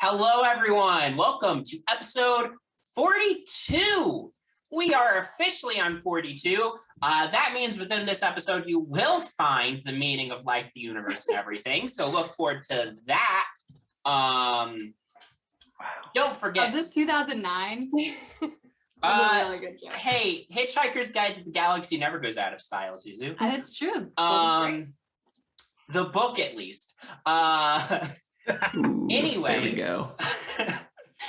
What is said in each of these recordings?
Hello, everyone. Welcome to episode 42. We are officially on 42. That means within this episode, you will find the meaning of life, the universe, and everything. So look forward to that. Wow. Don't forget. Is this 2009? That was a really good joke. Hey, Hitchhiker's Guide to the Galaxy never goes out of style, Suzu. That's true. The book, at least. Ooh, anyway. There we go.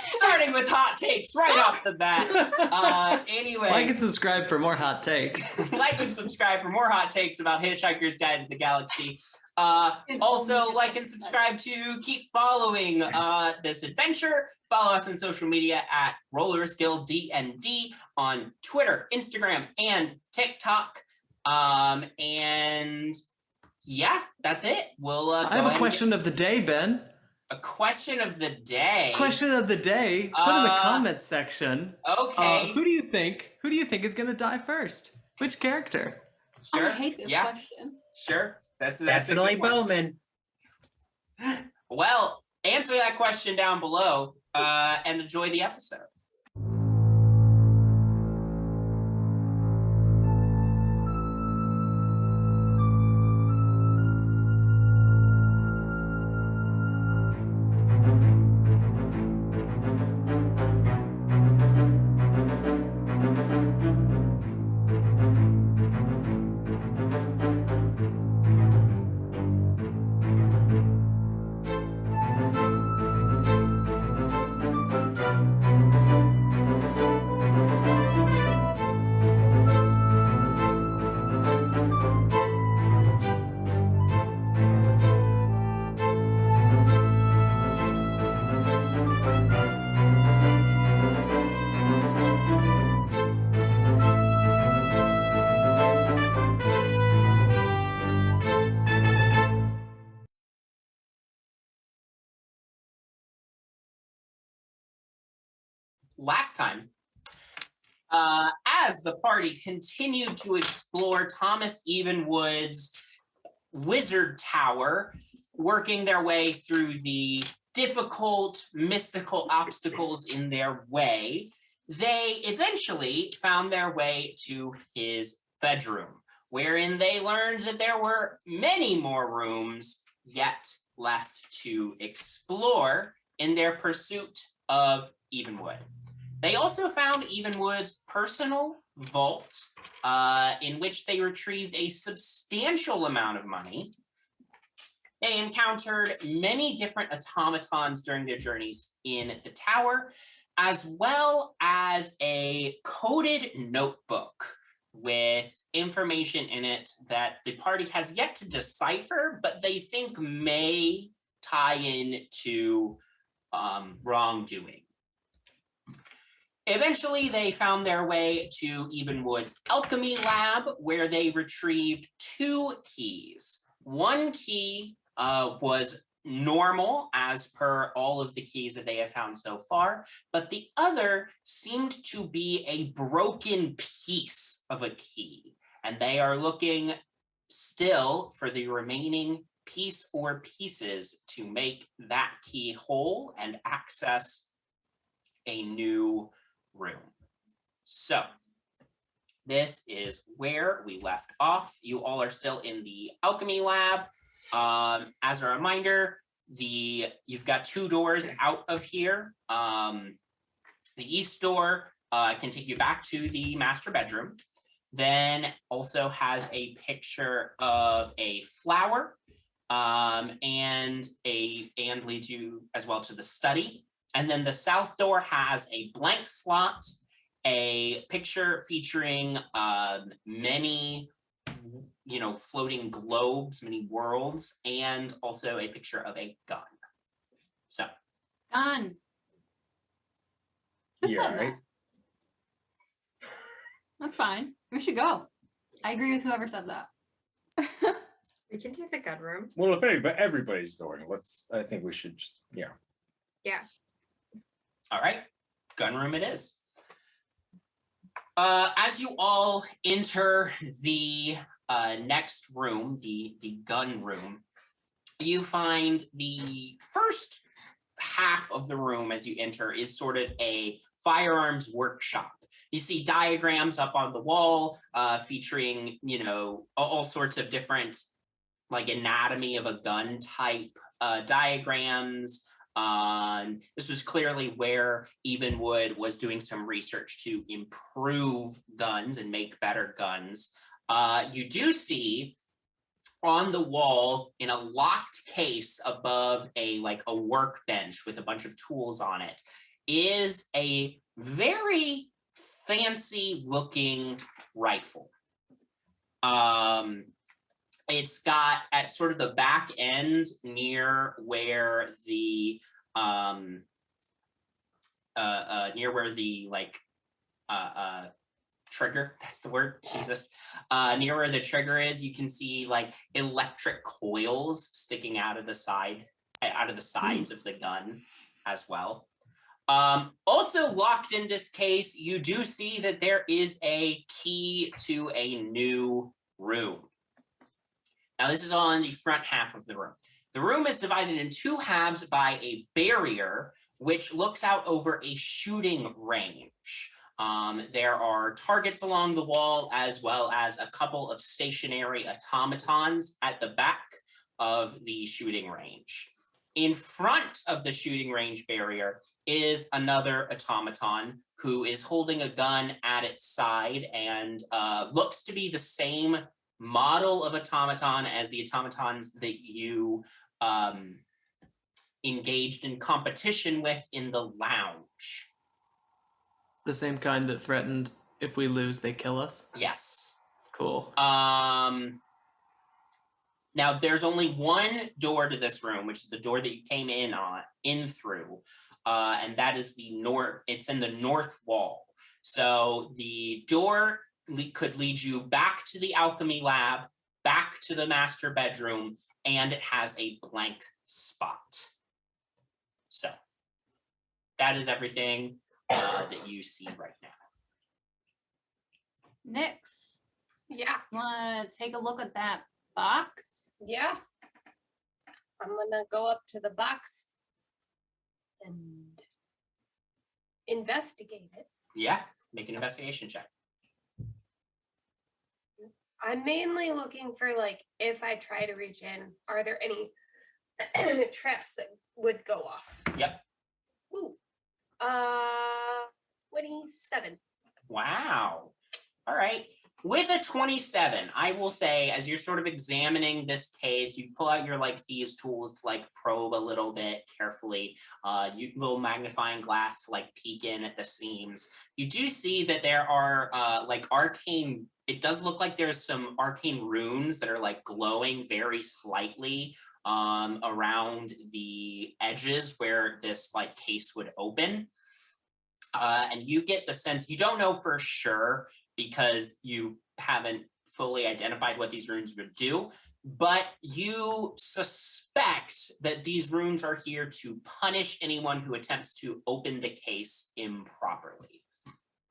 Starting with hot takes right off the bat. Anyway. Like and subscribe for more hot takes. Like and subscribe for more hot takes about Hitchhiker's Guide to the Galaxy. Also, like and subscribe to keep following this adventure. Follow us on social media at RollerSkillDND on Twitter, Instagram, and TikTok. And yeah, that's it. We'll. I have a question of the day, Ben. A question of the day. Question of the day. Put in the comments section. Okay. Who do you think is gonna die first? Which character? Sure. I hate this question. Sure. That's Definitely Bowman. Well, answer that question down below and enjoy the episode. Last time, as the party continued to explore Thomas Evenwood's wizard tower, working their way through the difficult, mystical obstacles in their way, they eventually found their way to his bedroom, wherein they learned that there were many more rooms yet left to explore in their pursuit of Evenwood. They also found Evenwood's personal vault, in which they retrieved a substantial amount of money. They encountered many different automatons during their journeys in the tower, as well as a coded notebook with information in it that the party has yet to decipher, but they think may tie in to wrongdoing. Eventually, they found their way to Evenwood's alchemy lab, where they retrieved 2 keys. One key was normal, as per all of the keys that they have found so far, but the other seemed to be a broken piece of a key, and they are looking still for the remaining piece or pieces to make that key whole and access a new room. So this is where we left off. You all are still in the alchemy lab. As a reminder, you've got 2 doors out of here. The east door can take you back to the master bedroom. Then also has a picture of a flower and leads you as well to the study. And then the south door has a blank slot, a picture featuring many, floating globes, many worlds, and also a picture of a gun. So. Gun. Who Yeah, said that? That's fine. We should go. I agree with whoever said that. We can do the gun room. Well, if everybody's going, I think we should just, Yeah. All right, gun room it is. As you all enter the next room, the gun room, you find the first half of the room as you enter is sort of a firearms workshop. You see diagrams up on the wall featuring, all sorts of different like anatomy of a gun type diagrams. This was clearly where Evenwood was doing some research to improve guns and make better guns. You do see on the wall in a locked case above a workbench with a bunch of tools on it is a very fancy looking rifle. It's got at sort of the back end near where the trigger, that's the word, Jesus, near where the trigger is, you can see like electric coils sticking out of the sides of the gun as well. Also locked in this case, you do see that there is a key to a new room. Now, this is all in the front half of the room. The room is divided in two halves by a barrier, which looks out over a shooting range. There are targets along the wall, as well as a couple of stationary automatons at the back of the shooting range. In front of the shooting range barrier is another automaton who is holding a gun at its side and looks to be the same model of automaton as the automatons that you engaged in competition with in the lounge. The same kind that threatened if we lose, they kill us? Yes. Cool. Now, there's only one door to this room, which is the door that you came in through, and that is it's in the north wall. So the door could lead you back to the alchemy lab, back to the master bedroom, and it has a blank spot. So that is everything that you see right now. Nyx, Yeah. want to take a look at that box? Yeah. I'm gonna go up to the box and investigate it. Yeah, make an investigation check. I'm mainly looking for if I try to reach in, are there any traps that would go off? Yep. Ooh. 27. Wow. All right. With a 27, I will say, as you're sort of examining this case, you pull out your thieves tools to probe a little bit carefully. Little magnifying glass to peek in at the seams. You do see that there are arcane. It does look like there's some arcane runes that are glowing very slightly around the edges where this case would open. And you get the sense, you don't know for sure because you haven't fully identified what these runes would do, but you suspect that these runes are here to punish anyone who attempts to open the case improperly.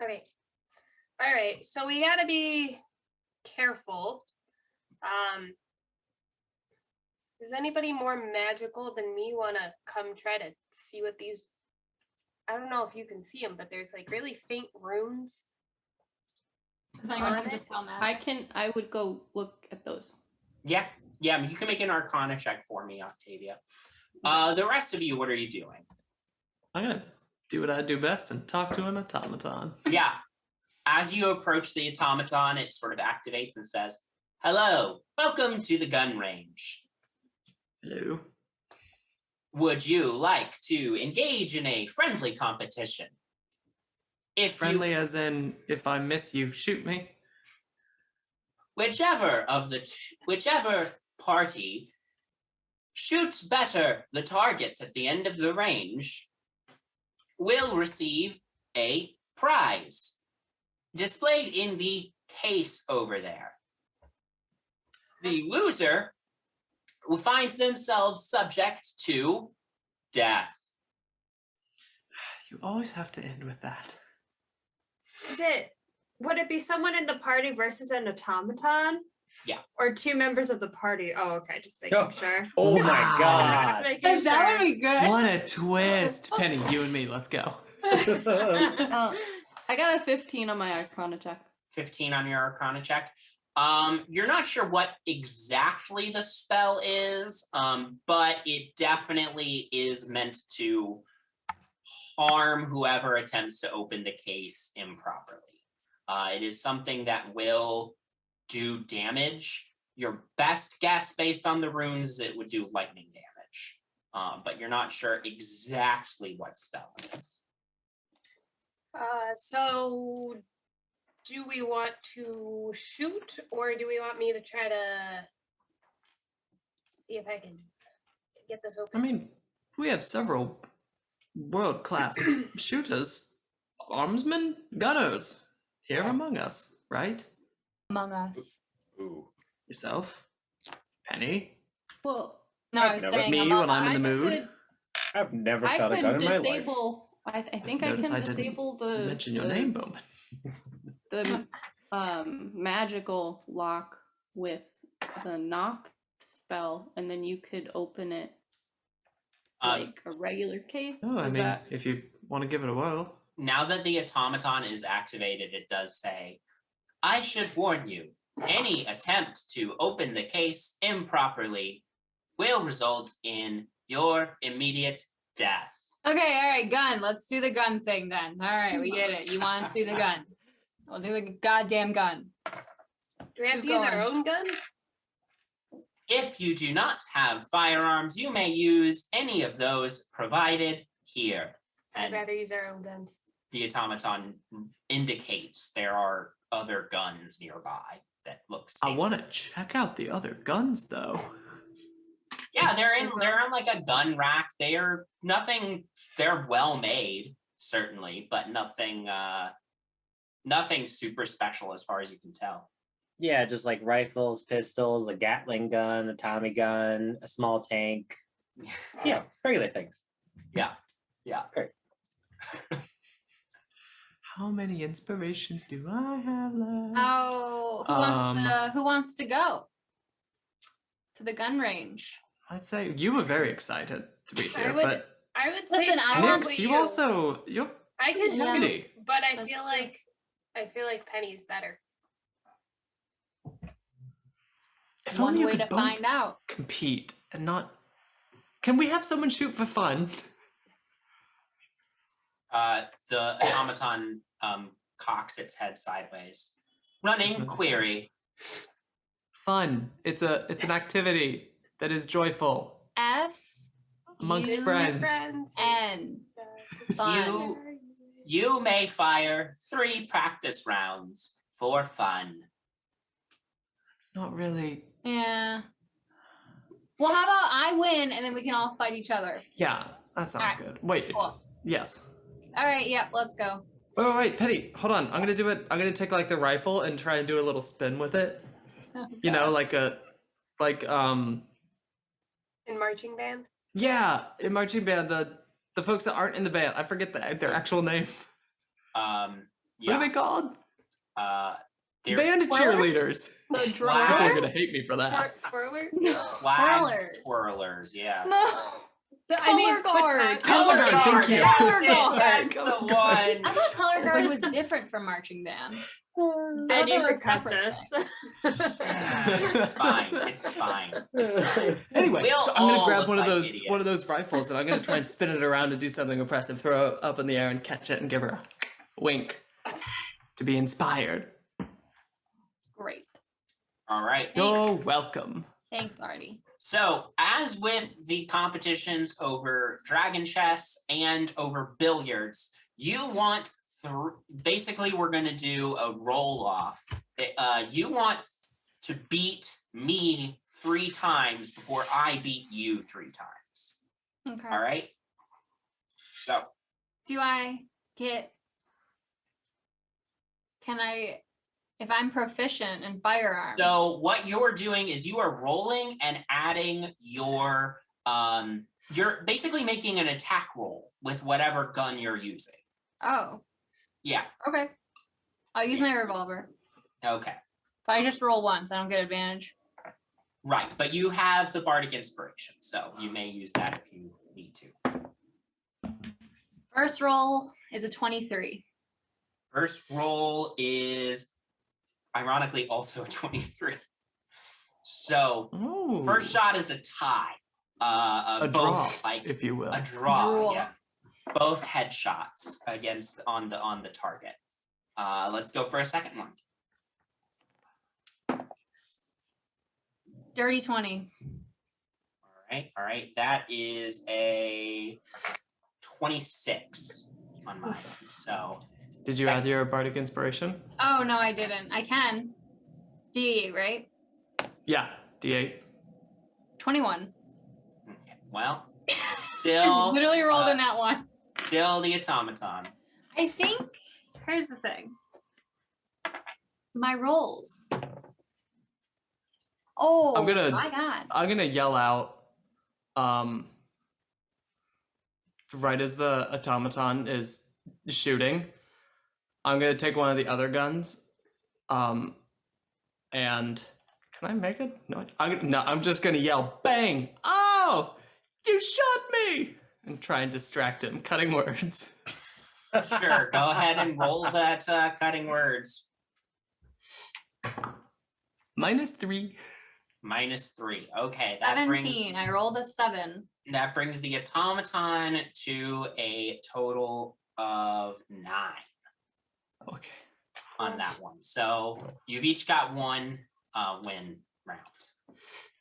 Okay. All right. So we gotta be careful. Does anybody more magical than me want to come try to see what these? I don't know if you can see them, but there's really faint runes. Does anyone have On it? dispel magic? I would go look at those. Yeah, I mean, you can make an Arcana check for me, Octavia. The rest of you, what are you doing? I'm going to do what I do best and talk to an automaton. Yeah. As you approach the automaton, it sort of activates and says, "Hello, welcome to the gun range. Hello. Would you like to engage in a friendly competition? If Friendly as in, if I miss you, shoot me. whichever party shoots better the targets at the end of the range will receive a prize displayed in the case over there. The loser finds themselves subject to death." You always have to end with that. Would it be someone in the party versus an automaton? Or 2 members of the party. Oh, okay. Just making Oh. sure. Oh Wow. my Just god. making That would sure. be good. What a twist. Penny, you and me, let's go. I got a 15 on my Arcana check. 15 on your Arcana check. You're not sure what exactly the spell is, but it definitely is meant to harm whoever attempts to open the case improperly. It is something that will do damage. Your best guess based on the runes is it would do lightning damage, but you're not sure exactly what spell it is. So do we want to shoot or do we want me to try to see if I can get this I open? mean, we have several world-class shooters, armsmen, gunners here among us, right? Among Us. Ooh. Yourself, Penny, Well, No, I was Never saying me Among when I'm in the Us. mood. I've never I shot a gun could in my life. disable. I think I Notice can didn't disable the mention your the, name, Bowman. the magical lock with the knock spell, and then you could open it like a regular case. Oh, I Is mean, that if you want to give it a whirl. Now that the automaton is activated, it does say, I should warn you, any attempt to open the case improperly will result in your immediate death. Okay, all right, gun. Let's do the gun thing then. All right, we get it. You want us to do the gun? We'll do the goddamn gun. Do we have Who's to use our going? own guns? If you do not have firearms, you may use any of those provided here. I'd And rather use our own guns. the automaton indicates there are other guns nearby that look I safe. want to check out the other guns, though. Yeah, they're on like a gun rack. They're well made, certainly, but nothing super special as far as you can tell. Yeah, just like rifles, pistols, a Gatling gun, a Tommy gun, a small tank. Yeah, regular things. Yeah. How many inspirations do I have left? Who wants to go to the gun range? I'd say you were very excited to be here, but I would say Listen, I probably want- Nix, you also you're I could Yeah. shoot, pretty. but I That's feel true. like Penny's better. If One only you way could to both find out. compete and not. Can we have someone shoot for fun? The automaton cocks its head sideways. Running query. Fun. It's an activity that is joyful F amongst You- friends. N. Fun. You may fire 3 practice rounds for fun. It's not really. Yeah. Well, how about I win and then we can all fight each other? Yeah, that sounds Alright, good. Wait. cool. Yes. All right, yep, let's go. Wait, Penny, hold on. I'm gonna do it. I'm gonna take like the rifle and try and do a little spin with it. You know, like In marching band. yeah, in marching band, the folks that aren't in the band, I forget their actual name. What are Yeah. they called? They're Band Twirlers? cheerleaders. The People are drillers? gonna hate me for that. Twirler? flag Twirlers. twirlers, yeah. no? Color guard. Color guard, thank you. Color guard. That's the one. I thought color guard was different from marching band. And you Those are should cut separate this. It's fine. It's fine. It's fine. Anyway, We'll so I'm gonna all grab look one of like those idiots. rifles and I'm gonna try and spin it around and do something impressive, throw it up in the air and catch it and give her a wink to be inspired. Great. All right. You're welcome. Thanks, Artie. So, as with the competitions over dragon chess and over billiards, you want basically we're going to do a roll off. You want to beat me 3 times before I beat you 3 times. Okay. All right. So, Do I get? Can I? If I'm proficient in firearms. so what you're doing is you are rolling and adding your you're basically making an attack roll with whatever gun you're using. Oh. Yeah. Okay. I'll use my revolver. Okay. But I just roll once. I don't get advantage. Right, but you have the bardic inspiration, so you may use that if you need to. First roll is a 23. First roll is ironically also a 23. So Ooh, first shot is a tie. a Both, draw, like if you will. a draw. Draw. Yeah. Both headshots against on the target. Let's go for a second one. Dirty 20. All right. That is a 26 on my end. So Did you add your bardic inspiration? Oh, no, I didn't. I can. D8, right? Yeah, D8. 21. okay, well, still Literally rolled in that one. still the automaton. I think, here's the thing. My rolls. Oh, I'm gonna- my God. I'm gonna yell out, right as the automaton is shooting. I'm gonna take one of the other guns, and can I make it? No, I'm just gonna yell, "Bang! Oh, you shot me!" and try and distract him, cutting words. Sure, go ahead and roll that cutting words. -3. -3. Okay, that brings 17. I rolled a 7. the automaton to a total of 9 Okay. on that one. So you've each got one win round.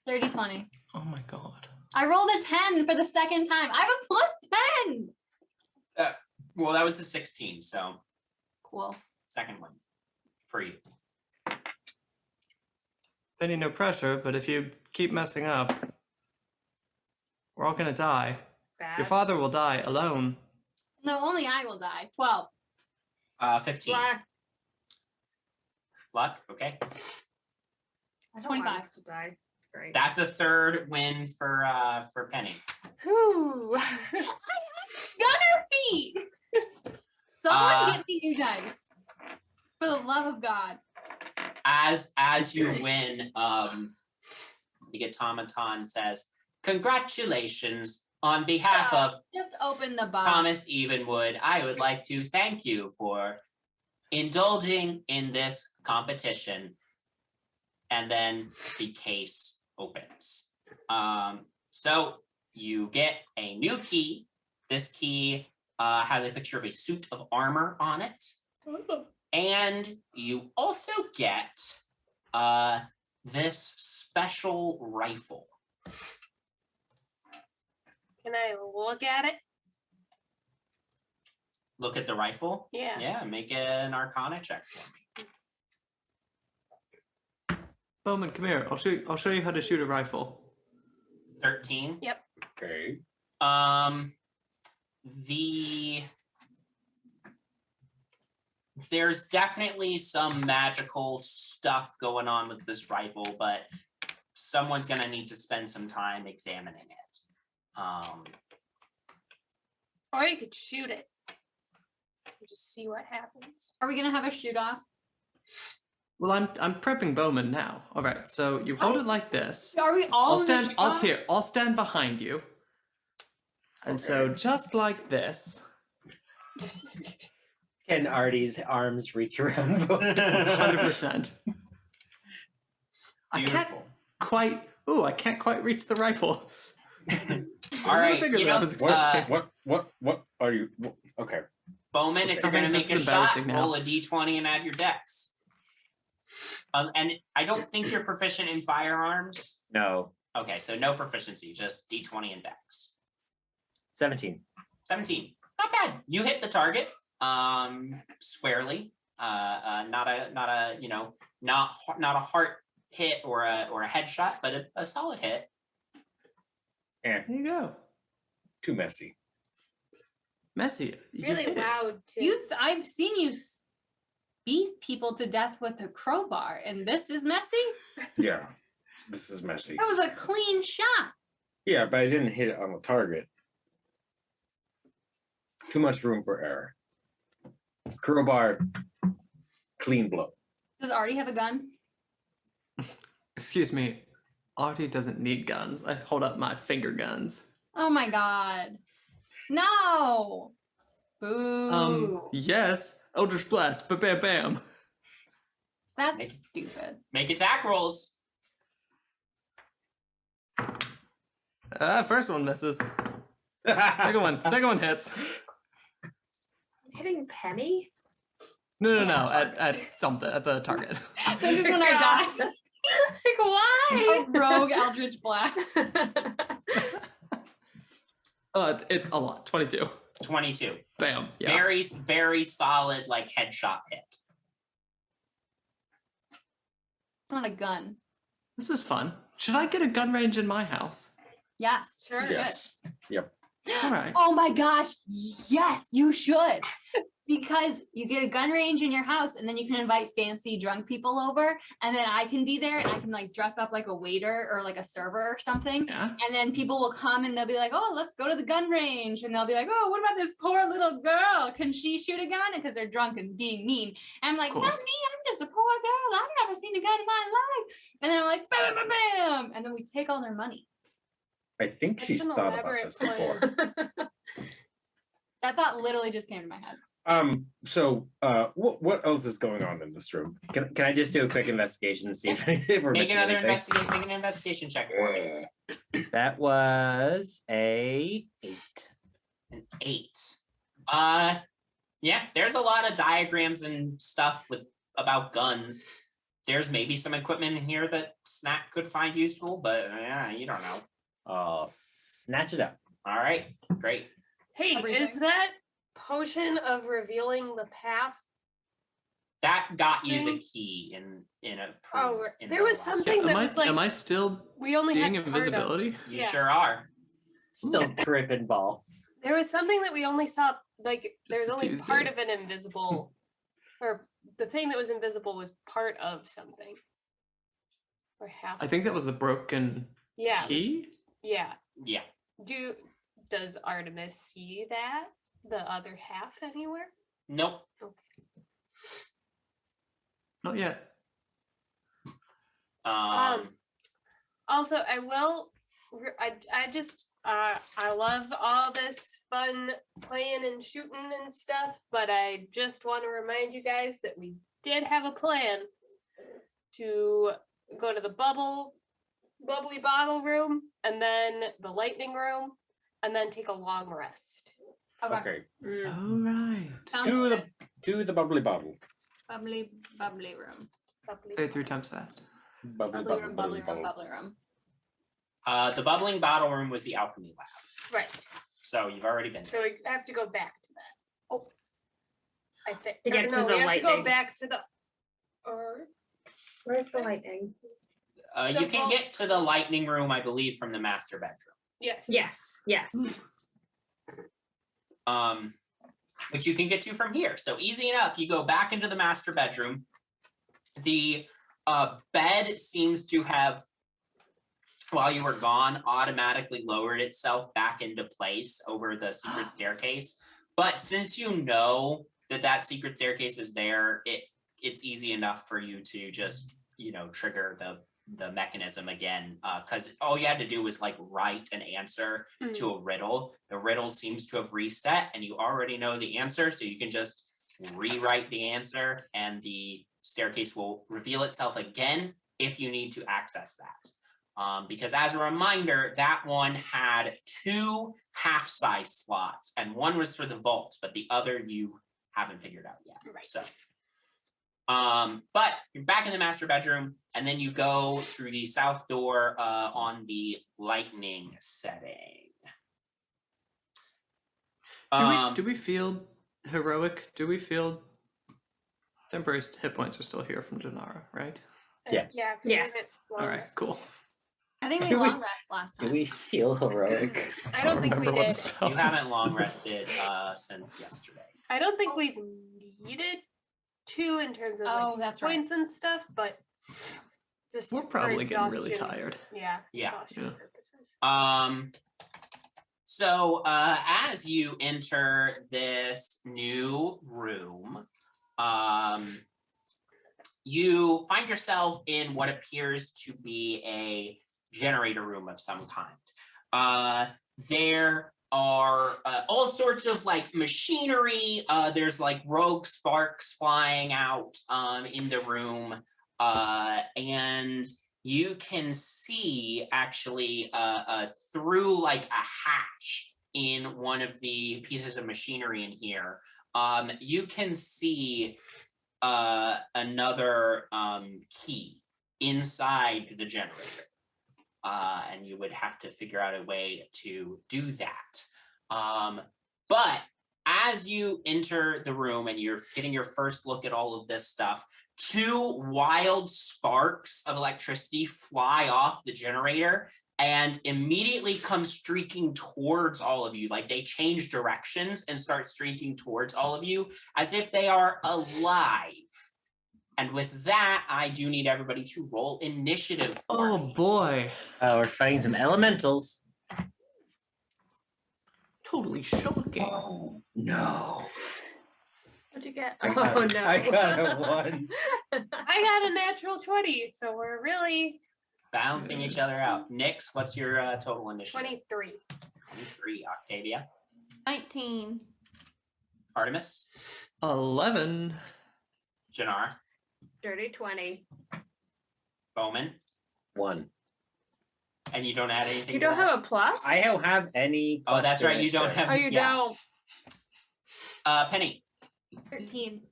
30, 20. Oh my god. I rolled a 10 for the second time. I have a plus 10. Well, that was the 16, so Cool. second one for you. Any no pressure, but if you keep messing up, we're all gonna die. Bad. Your father will die alone. No, only I will die. 12. 15. Black. Luck, okay. I don't want 25. us to die. Great. That's a third win for Penny. Whew. Gunner feet. Someone Uh, get me new dice. For the love of God. As you win, the automaton says, "Congratulations on behalf of Just open the box. Thomas Evenwood. I would like to thank you for indulging in this competition." And then the case opens. So you get a new key. This key has a picture of a suit of armor on it. And you also get this special rifle. Can I look at it? Look at the rifle. Yeah. Yeah, make an Arcana check for me. Bowman, come here. I'll show you how to shoot a rifle. 13. Yep. Okay. There's definitely some magical stuff going on with this rifle, but someone's gonna need to spend some time examining it. Or you could shoot it. And just see what happens. Are we gonna have a shoot off? Well, I'm prepping Bowman now. All right, so you hold it like this. Are we all gonna shoot off? I'll stand behind you. And so just like this, Can Artie's arms reach around? 100%. I can't Beautiful. I can't quite reach the rifle. All right, figured you that know, was expected. What are you? Okay. Bowman, if you're Okay, gonna this make a is shot, embarrassing now. roll a d20 and add your dex. And I don't think you're proficient in firearms. No. Okay, so no proficiency, just d20 and dex. 17. 17. Not bad. You hit the target squarely. Not a heart hit or a headshot, but a solid hit. There you go. Too messy. Messy. You Really hit it. loud too. I've seen you beat people to death with a crowbar, and this is messy? Yeah. This is messy. That was a clean shot. Yeah, but I didn't hit it on the target. Too much room for error. Crowbar, clean blow. Does Artie have a gun? Excuse me. Artie doesn't need guns. I hold up my finger guns. Oh my god. No. Boo. Yes. Eldritch Blast. Bam, bam. That's stupid. Make attack rolls. First one misses. Second one hits. Hitting Penny? No. At something at the target. This is when I die. Like, why? A rogue Eldritch Blast. It's a lot. 22. 22. Bam. Yeah. Very, very solid, like headshot hit. Not a gun. This is fun. Should I get a gun range in my house? Yes. Sure. Yes. Yep. All right. Oh my gosh. Yes, you should. Because you get a gun range in your house and then you can invite fancy drunk people over and then I can be there and I can like dress up like a waiter or like a server or something. Yeah. And then people will come and they'll be like, oh, let's go to the gun range. And they'll be like, oh, what about this poor little girl? Can she shoot a gun? Because they're drunk and being mean. And I'm like, not me. course. I'm just a poor girl. I've never seen a gun in my life. And then I'm like, bam, bam, bam. And then we take all their money. I think That's she's an thought about elaborate this before. That thought literally just came to my head. So what else is going on in this room? Can I just do a quick investigation and see if we're Make missing another anything? investigation. Make an investigation check for me. That was a 8. An 8. Yeah, there's a lot of diagrams and stuff about guns. There's maybe some equipment in here that Snack could find useful, but yeah, you don't know. Oh, snatch it up. All right, great. Hey, Everything. is that potion of revealing the path? That got you the key in a. Oh, in there the was last something one. that was like am I still we only seeing had part of. invisibility? You yeah. sure are. Still tripping balls. There was something that we only saw, like there's a only Tuesday. part of an invisible, or the thing that was invisible was part of something, or half. I think that was the broken Yeah. it was- key. yeah. Yeah. Does Artemis see that the other half anywhere? Nope. Okay. Not yet. Also, I will. I just. I love all this fun playing and shooting and stuff, but I just want to remind you guys that we did have a plan to go to the bubbly bottle room, and then the lightning room, and then take a long rest. Okay. All right. Sounds To good. the bubbly bottle. Bubbly room. Say it 3 times fast. Bubbly Bubbly room, bubbly room, bubbly room. The bubbling bottle room was the alchemy lab, Right. so you've already been there. So we have to go back to that. Oh. I think To get to no, the we have to go lightning. back to the. Or Where's the lightning? You The can vault- get to the lightning room, I believe, from the master bedroom. yes. Yes. Which you can get to from here. So easy enough. You go back into the master bedroom. The bed seems to have, while you were gone, automatically lowered itself back into place over the secret staircase. But since you know that secret staircase is there, it's easy enough for you to just, trigger the mechanism again, because all you had to do was like write an answer to a riddle. The riddle seems to have reset and you already know the answer, so you can just rewrite the answer and the staircase will reveal itself again if you need to access that. Because as a reminder, that one had 2 half-size slots and one was for the vaults, but the other you haven't figured out yet. Right. So but you're back in the master bedroom, and then you go through the south door on the lightning setting. Do we feel heroic? Do we feel temporary hit points are still here from Janara, right? Yeah. Yeah. 'cause Yes. it's All long right, rest. cool. I think we Do we- long rest last Do time. we feel heroic? I don't think we remember what did. the spell You haven't long rested since yesterday. I don't think we've needed to in terms of Oh, like, that's right. points and stuff, but just We're for probably getting really exhaustion- tired. Yeah. Yeah. Exhaustion Yeah. purposes. So as you enter this new room, you find yourself in what appears to be a generator room of some kind. There are all sorts of like machinery. There's like rogue sparks flying out in the room, and you can see actually through like a hatch in one of the pieces of machinery in here. You can see another key inside the generator. And you would have to figure out a way to do that. But as you enter the room and you're getting your first look at all of this stuff, 2 wild sparks of electricity fly off the generator and immediately come streaking towards all of you. Like they change directions and start streaking towards all of you as if they are alive. And with that, I do need everybody to roll initiative for me. boy. We're fighting some elementals. Totally shocking. Oh no! What'd you get? I got, Oh no. I got a 1. I got a natural 20, so we're really Balancing each other out. Nix, what's your total initiative? 23. 23. Octavia. 19. Artemis. 11. Jannar. Dirty 20. Bowman. 1. And you don't add anything You to don't that? have a plus? I don't have any. Oh, that's plus right. You don't initiative. have. Oh, you yeah. don't. Penny. 13.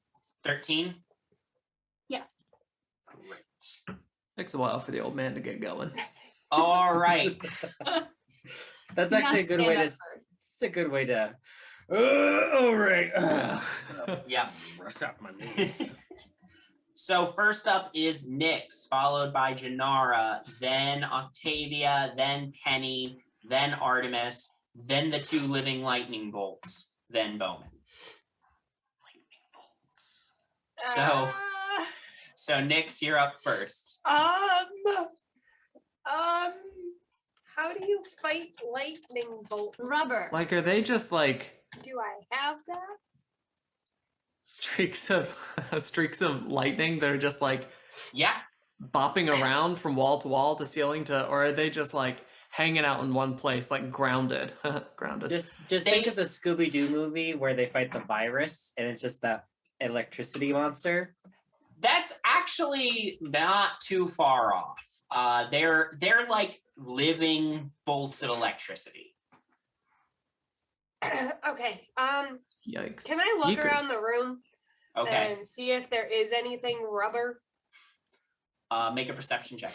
13. Yes. Great. Takes a while for the old man to get going. All right. That's You actually a gotta good stand way to. up It's first. a good way to. All right. Yeah. Rest up my knees. So first up is Nyx, followed by Janara, then Octavia, then Penny, then Artemis, then the 2 living lightning bolts, then Bowman. So Nyx, you're up first. How do you fight lightning bolt? Rubber. Like, are they just like Do I have that? streaks of lightning that are just like Yeah. bopping around from wall to wall to ceiling to, or are they just like hanging out in one place, like grounded? Grounded. Just think of the Scooby Doo movie where they fight the virus and it's just that electricity monster. That's actually not too far off. They're like living bolts of electricity. Okay. Yikes. Can I look Yeekers. around the room Okay. and see if there is anything rubber? Make a perception check.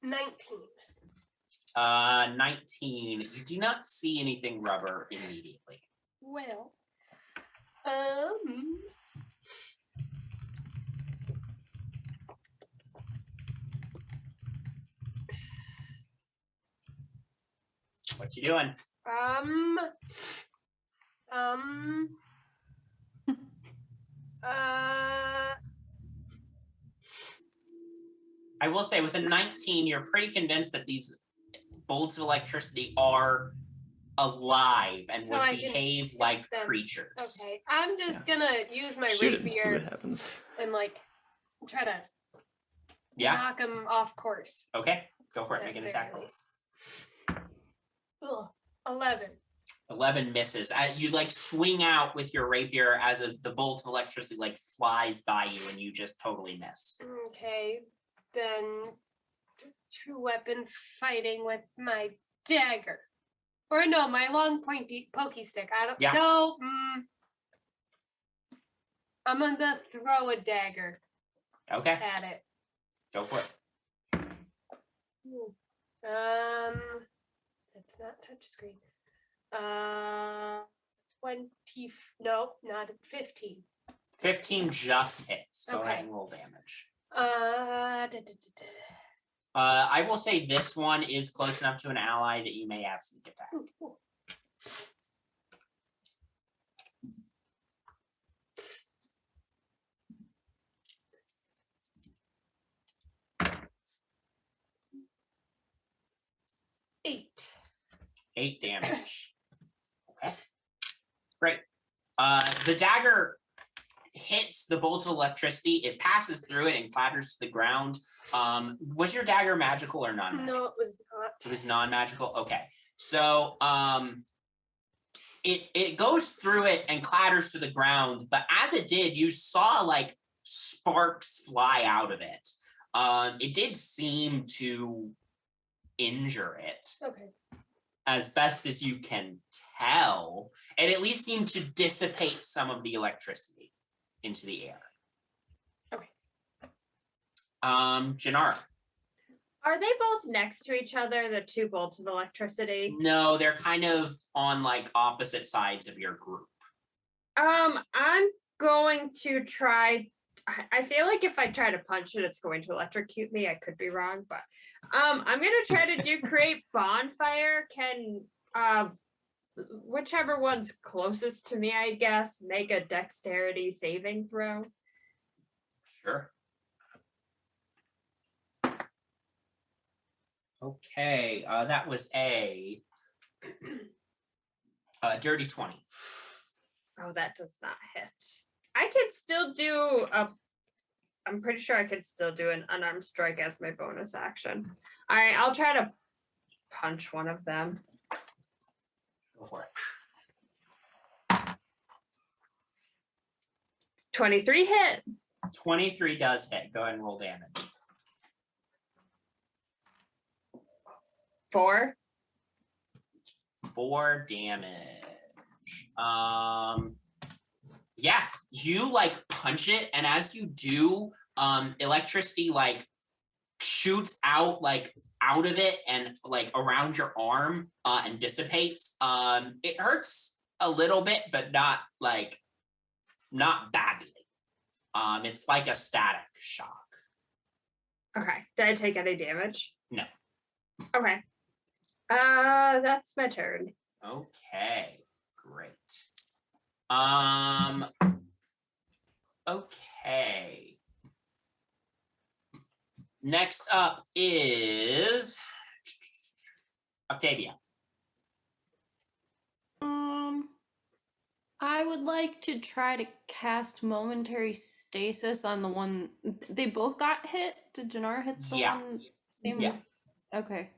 19. 19. You do not see anything rubber immediately. Well, What you doing? I will say with a 19, you're pretty convinced that these bolts of electricity are alive and So would I can behave shoot like them. creatures. Okay, I'm just gonna use my Shoot it and see what rapier happens. and like try to Yeah. knock him off course. Okay. Go for it. At Make an very attack roll. least. Ugh, 11. 11 misses. You like swing out with your rapier as the bolt of electricity like flies by you and you just totally miss. Okay, then 2-weapon fighting with my dagger. Or no, my long pointy pokey stick. I don't Yeah. know. I'm gonna throw a dagger Okay. at it. Go for it. That's not touchscreen. 20. No, not 15. 15 just hits. Go Okay. ahead and roll damage. Da, da, da, da. I will say this one is close enough to an ally that you may have sneak attack. Ooh, ooh. Eight. 8 damage. Okay. Great. The dagger hits the bolt of electricity. It passes through it and clatters to the ground. Was your dagger magical or non-magical? No, it was not. It was non-magical. Okay, so it goes through it and clatters to the ground. But as it did, you saw like sparks fly out of it. It did seem to injure it. Okay. As best as you can tell, it at least seemed to dissipate some of the electricity into the air. Okay. Janara. Are they both next to each other, the two bolts of electricity? No, they're kind of on like opposite sides of your group. I'm going to try. I feel like if I try to punch it, it's going to electrocute me. I could be wrong, but I'm gonna try to do create bonfire. Can whichever one's closest to me, I guess, make a dexterity saving throw. Sure. Okay, that was a dirty 20. Oh, that does not hit. I could still do a. I'm pretty sure I could still do an unarmed strike as my bonus action. All right, I'll try to punch one of them. Go for it. 23 hit. 23 does hit. Go ahead and roll damage. 4. 4 damage. Yeah, you like punch it, and as you do, electricity like shoots out like out of it and like around your arm and dissipates. It hurts a little bit, but not badly. It's like a static shock. Okay. Did I take any damage? No. Okay. That's my turn. Okay, great. Okay. Next up is Octavia. I would like to try to cast momentary stasis on the one. They both got hit. Did Janara hit the Yeah. one? Same Yeah. Okay.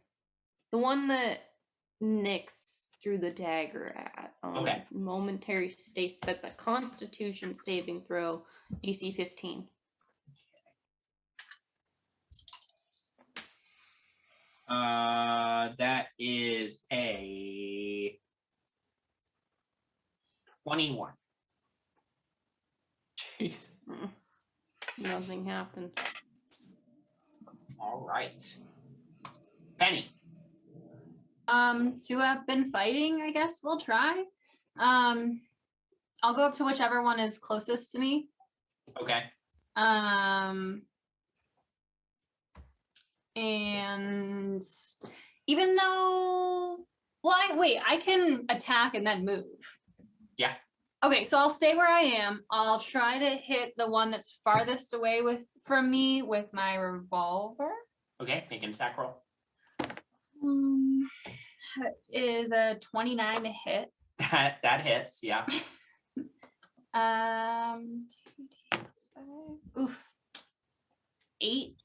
The one that Nyx threw the dagger at. Okay. Momentary stasis. That's a Constitution saving throw, DC 15. That is a 21. Jeez. Nothing happened. All right. Penny. To have been fighting, I guess we'll try. I'll go up to whichever one is closest to me. Okay. And even though, well, I can attack and then move. Yeah. Okay, so I'll stay where I am. I'll try to hit the one that's farthest away from me with my revolver. Okay, make an attack roll. That is a 29 to hit. That hits, yeah. 2d+5. Oof. 8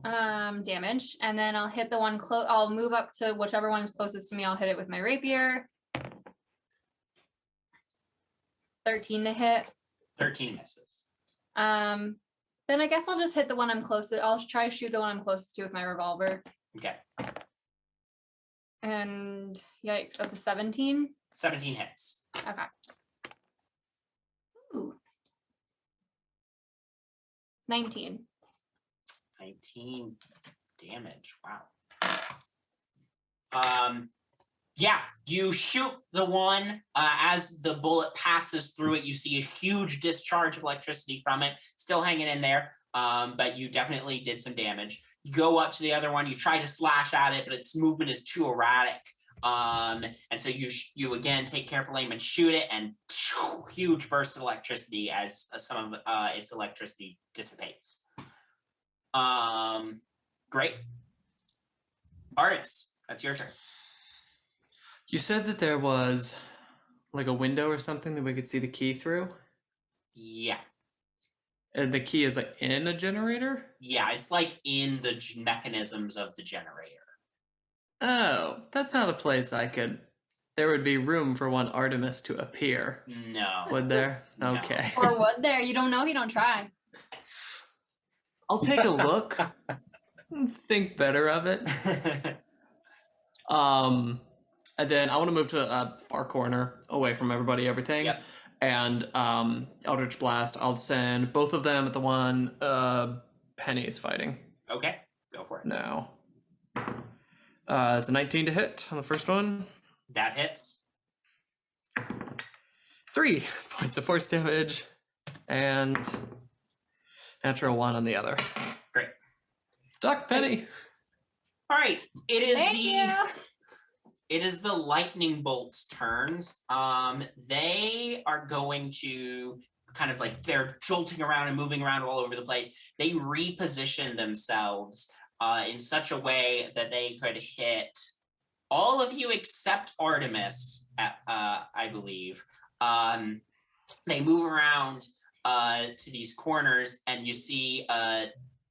damage, and then I'll hit the one close. I'll move up to whichever one is closest to me. I'll hit it with my rapier. 13 to hit. 13 misses. Then I guess I'll just hit the one I'm closest. I'll try to shoot the one I'm closest to with my revolver. Okay. And yikes, that's a 17. 17 hits. Okay. Ooh. 19. 19 damage. Wow. Yeah, you shoot the one. As the bullet passes through it, you see a huge discharge of electricity from it, still hanging in there. But you definitely did some damage. You go up to the other one. You try to slash at it, but its movement is too erratic. And so you again take careful aim and shoot it, and huge burst of electricity as some of its electricity dissipates. Great. Artis, that's your turn. You said that there was like a window or something that we could see the key through? Yeah. And the key is like in a generator? Yeah, it's like in the mechanisms of the generator. Oh, that's not a place I could. There would be room for one Artemis to appear. No. Would there? No. Okay. Or would there? You don't know if you don't try. I'll take a look. And think better of it. And then I want to move to a far corner, away from everybody, everything. Yep. And Eldritch Blast. I'll send both of them at the one Penny is fighting Okay, go for it. now. It's a 19 to hit on the first one. That hits. 3 points of force damage, and natural 1 on the other. Great. Duck Penny. All right, it is Thank the you. it is the lightning bolts' turns. They are going to kind of like they're jolting around and moving around all over the place. They reposition themselves in such a way that they could hit all of you except Artemis, I believe. They move around to these corners, and you see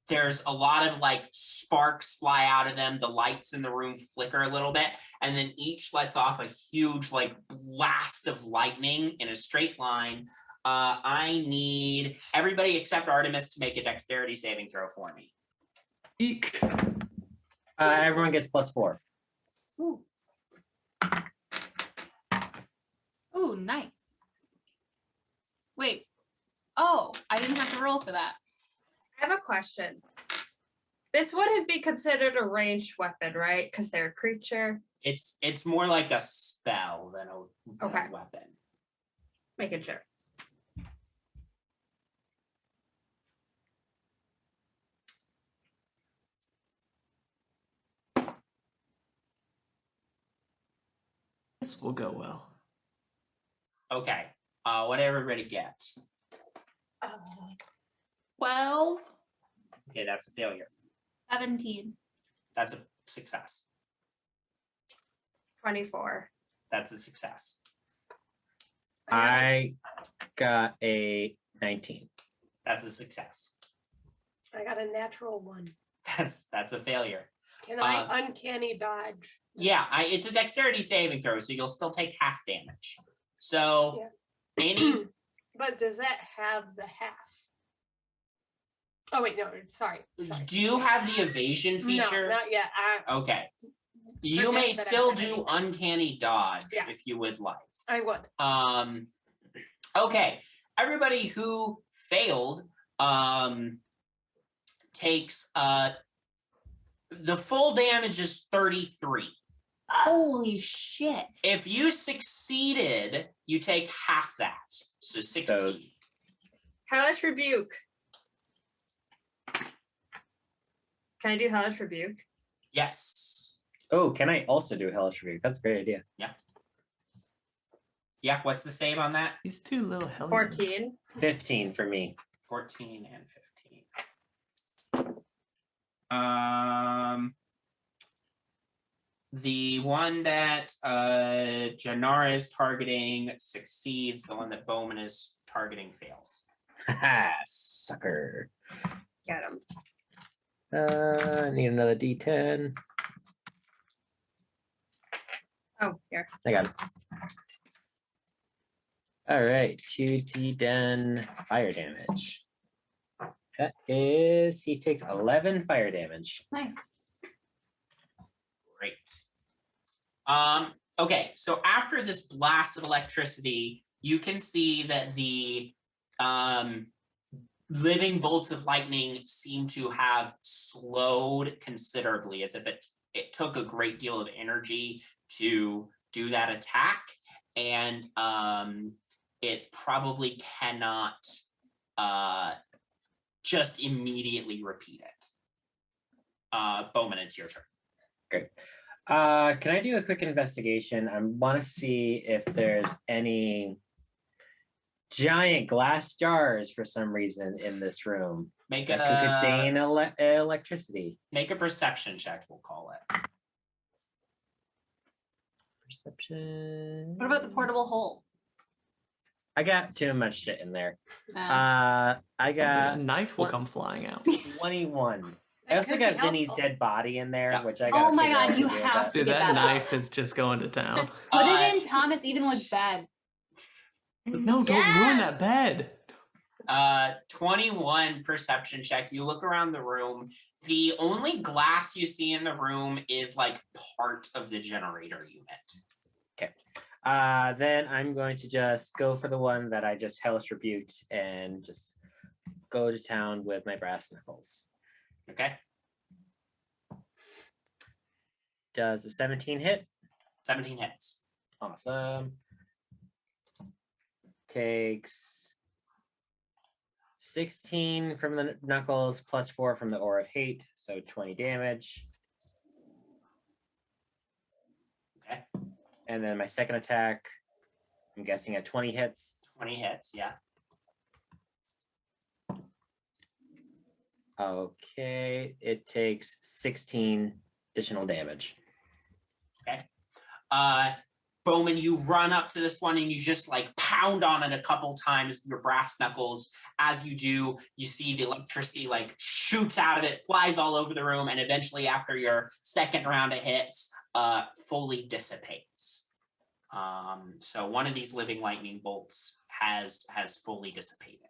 there's a lot of like sparks fly out of them. The lights in the room flicker a little bit, and then each lets off a huge like blast of lightning in a straight line. I need everybody except Artemis to make a dexterity saving throw for me. Eek. Everyone gets +4. Ooh. Ooh, nice. Wait. Oh, I didn't have to roll for that. I have a question. This wouldn't be considered a ranged weapon, right? Because they're a creature. It's more like a spell than a Okay. weapon. Making sure. This will go well. Okay. What everybody gets. 12. Okay, that's a failure. 17. That's a success. 24. That's a success. I got a 19. That's a success. I got a natural 1. That's a failure. Can I uncanny dodge? Yeah, it's a dexterity saving throw, so you'll still take half damage. So, any But does that have the half? Oh wait, no, sorry. do you have the evasion feature? No, not yet. Okay. You Forget may that I still said do anything. uncanny dodge Yeah. if you would like. I would. Okay. Everybody who failed takes the full damage is 33. Holy shit. If you succeeded, you take half that. So 16. Hellish Rebuke. Can I do Hellish Rebuke? Yes. Oh, can I also do Hellish Rebuke? That's a great idea. Yeah, what's the save on that? These two little hellions. 14. 15 for me. 14 and 15. The one that Janara is targeting succeeds. The one that Bowman is targeting fails. Haha, sucker. Get him. I need another D10. Oh, here. I got it. All right, 2d10 fire damage. That is, he takes 11 fire damage. Nice. Great. Okay, so after this blast of electricity, you can see that the living bolts of lightning seem to have slowed considerably, as if it took a great deal of energy to do that attack, and it probably cannot just immediately repeat it. Bowman, it's your turn. Great. Can I do a quick investigation? I want to see if there's any giant glass jars for some reason in this room Make that could contain a electricity. make a perception check, we'll call it. Perception. What about the portable hole? I got too much shit in there. Uh, I A got knife will what- come flying out. 21. I That also could be got Vinny's helpful. dead body in there, Yeah. which I got. Oh my God, you have to Dude, get that that knife is just going to town. put it Uh, in Thomas Evenwood's bed. No, don't ruin that bed. 21 perception check. You look around the room. The only glass you see in the room is like part of the generator unit. Then I'm going to just go for the one that I just hellish rebuked and just go to town with my brass knuckles. Okay. Does the 17 hit? 17 hits. Awesome. Takes 16 from the knuckles plus 4 from the aura of hate, so 20 damage. Okay. And then my second attack, I'm guessing at 20 hits. 20 hits, yeah. Okay, it takes 16 additional damage. Bowman, you run up to this one and you just like pound on it a couple times with your brass knuckles. As you do, you see the electricity like shoots out of it, flies all over the room, and eventually after your second round of hits, fully dissipates. So one of these living lightning bolts has fully dissipated.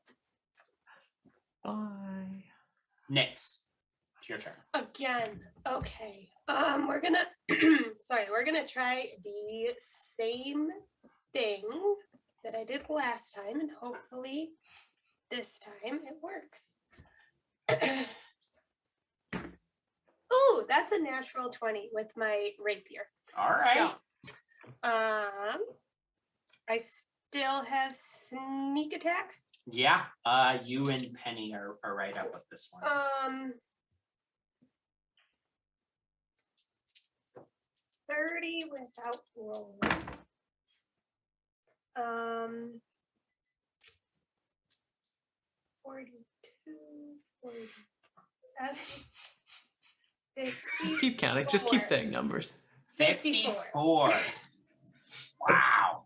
Bye. Nyx, it's your turn. Again. Okay. We're gonna we're gonna try the same thing that I did last time, and hopefully this time it works. Ooh, that's a natural 20 with my rapier. All right. So, I still have sneak attack. Yeah, you and Penny are right up with this one. 30 without rolling. 42, 47, 50. Just keep counting. Just keep saying numbers. 54. Wow.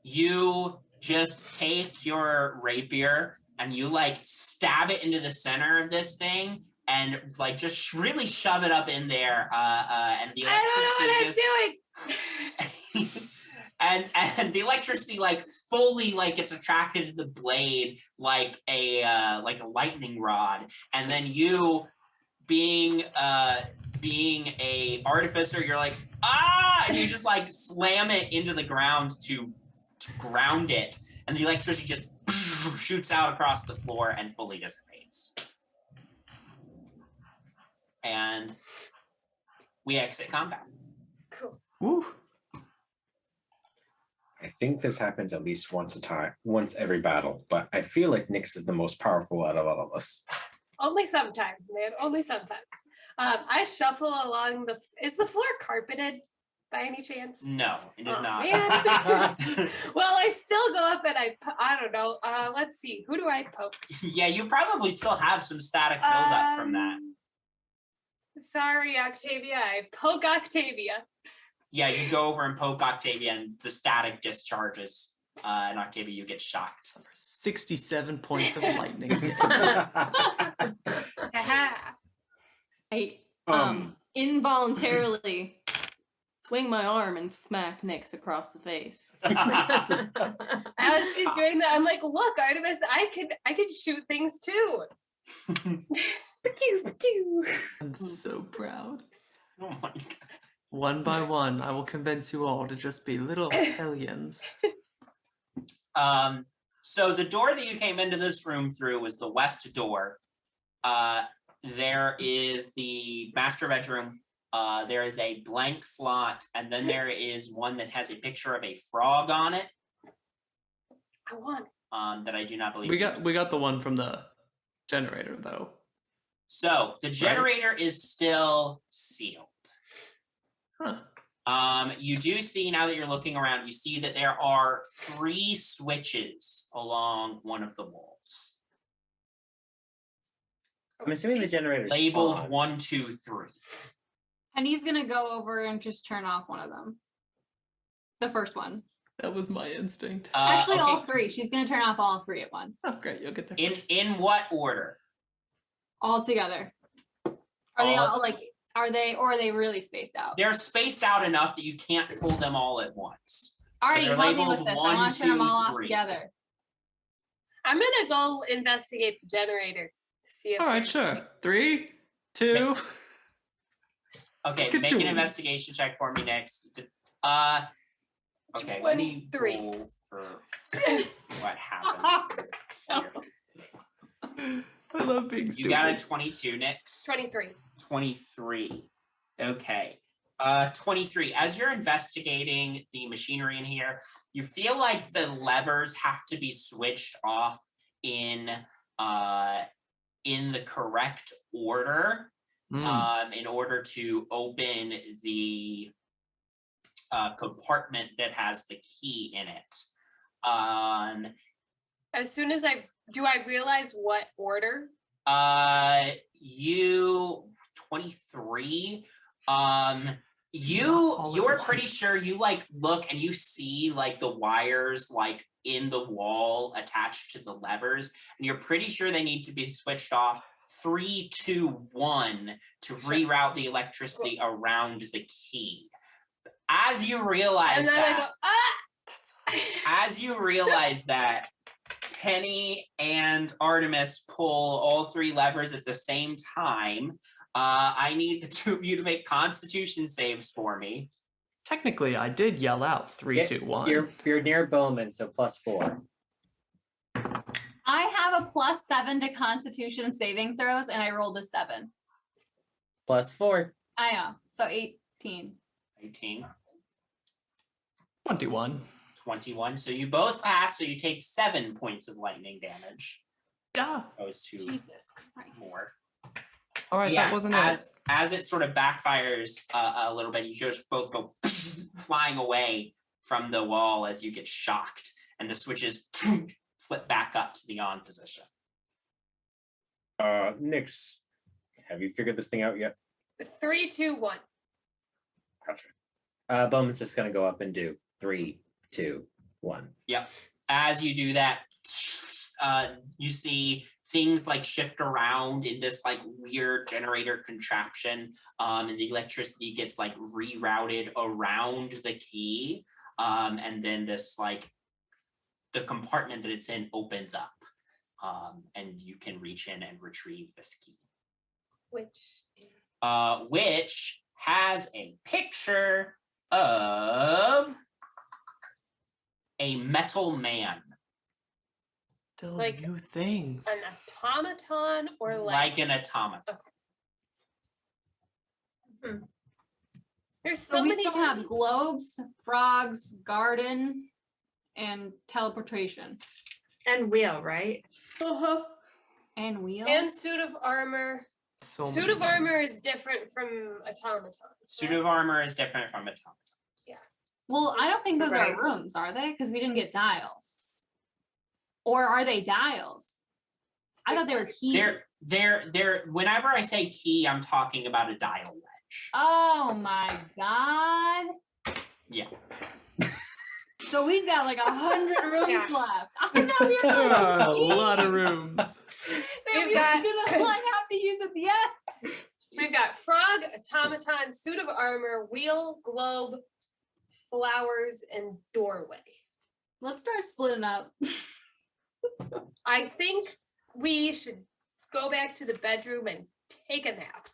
You just take your rapier and you like stab it into the center of this thing and like just really shove it up in there. And the electricity I don't know what I'm doing. and the electricity like fully like gets attracted to the blade like a lightning rod, and then you being a artificer, you're like and you just like slam it into the ground to ground it, and the electricity just shoots out across the floor and fully dissipates. And we exit combat. Cool. Woo. I think this happens at least once every battle, but I feel like Nyx is the most powerful out of all of us. Only sometimes, man. Only sometimes. I shuffle along is the floor carpeted by any chance? No, it is Oh, not. man. Well, I still go up and I don't know. Let's see. Who do I poke? Yeah, you probably still have some static buildup from that. Sorry, Octavia. I poke Octavia. Yeah, you go over and poke Octavia, and the static discharges, and Octavia, you get shocked. 67 points of lightning. Aha. I Um, involuntarily swing my arm and smack Nyx across the face. As she's doing that, I'm like, look, Artemis, I can shoot things too. I'm so proud. Oh my god. One by one, I will convince you all to just be little hellions. So the door that you came into this room through was the west door. There is the master bedroom. There is a blank slot, and then there is one that has a picture of a frog on it. I want it. That I do not believe. We got the one from the generator though. So the generator is still sealed. Huh. You do see, now that you're looking around, you see that there are 3 switches along one of the walls, I'm assuming the generator labeled 1, 2, 3. Penny's gonna go over and just turn off one of them. The first one. That was my instinct. Actually, okay. all three. She's gonna turn off all three at once, Oh, great, you'll get there In first. what order? all together. Are they All- all like? Are they or are they really spaced out? They're spaced out enough that you can't pull them all at once. So Alrighty, they're help me with labeled this. I 1, want to turn them 2, all off 3. together. I'm gonna go investigate the generator. See if All right, there's- sure. 3, 2. Okay, Look at make an you. investigation check for me next. Okay, let me 23. roll for what happens here. I love being You stupid. got a 22 next. 23. 23. Okay. 23. As you're investigating the machinery in here, you feel like the levers have to be switched off in the correct order in order to open the compartment that has the key in it. As soon as I realize what order? You 23. Not all at You're pretty once. sure you like look and you see like the wires like in the wall attached to the levers, and you're pretty sure they need to be switched off 3, 2, 1 to reroute the electricity around the key. As you realize And then that, I go, ah! as you realize that, Penny and Artemis pull all 3 levers at the same time. I need the 2 of you to make Constitution saves for me. Technically, I did yell out 3, Yeah, 2, 1. You're near Bowman, so +4. I have a +7 to Constitution saving throws, and I rolled a 7. +4. I know, so 18. 18, 21. 21. So you both pass, so you take 7 points of lightning damage. Ah. Opposed to Jesus Christ. more. All right, Yeah, that wasn't as it sort of backfires a little bit, you just both go flying away from the wall as you get shocked, and the switches flip back up to the on position. Nix, have you figured this thing out yet? 3, 2, 1. Bowman's just gonna go up and do 3, 2, 1. As you do that, you see things like shift around in this like weird generator contraption, and the electricity gets like rerouted around the key, and then this like the compartment that it's in opens up, and you can reach in and retrieve this key, which has a picture of a metal man. Still like new things. An automaton or Like an automaton. There's So so we many still have globes, frogs, garden, and teleportation. And wheel, right? And wheel. and suit of armor. So Suit many of armor is different from automatons. Suit of armor is different from automaton. Well, I don't think those Right. are rooms, are they? Because we didn't get dials. Or are they dials? I thought they were keys. They're whenever I say key, I'm talking about a dial ledge. Oh my god. Yeah. So we've got like 100 rooms Yeah. left. I thought we were gonna a lot of rooms. that we We've got- were gonna like have to use at the end. We've got frog, automaton, suit of armor, wheel, globe, flowers, and doorway. Let's start splitting up. I think we should go back to the bedroom and take a nap.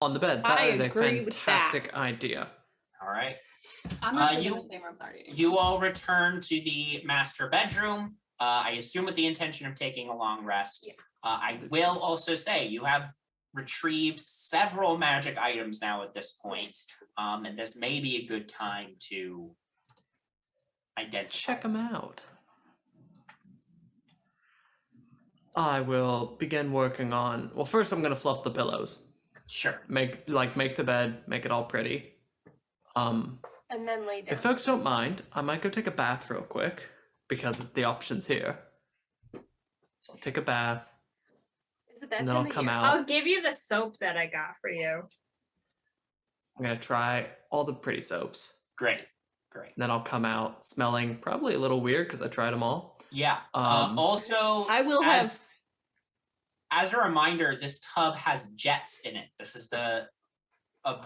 On the bed. That I is a agree with that. fantastic idea. All right. I'm not you- sleeping in the same room, sorry. You all return to the master bedroom. I assume with the intention of taking a long rest. Yeah. I will also say you have retrieved several magic items now at this point, and this may be a good time to identify. Check them out. I will begin working on. Well, first I'm gonna fluff the pillows. Sure. Make the bed, make it all pretty. And then lay down. If folks don't mind, I might go take a bath real quick because the option's here. So I'll take a bath Is it that and then time I'll of come year? out. I'll give you the soap that I got for you. I'm gonna try all the pretty soaps. Great. Great. Then I'll come out smelling probably a little weird because I tried them all. Yeah. Also, I will as a reminder, this tub has jets in it. This is a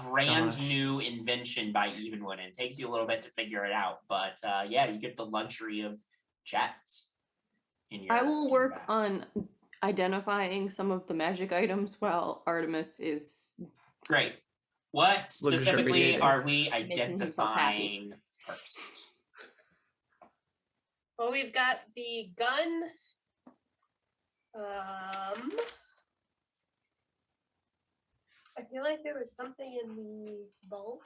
brand Gosh. new invention by Evenwood, and it takes you a little bit to figure it out. But yeah, you get the luxury of jets. I will in your work bag. on identifying some of the magic items while Artemis is Great. What specifically Luxuriating. are we Making himself happy. identifying first? Well, we've got the gun. I feel like there was something in the vault.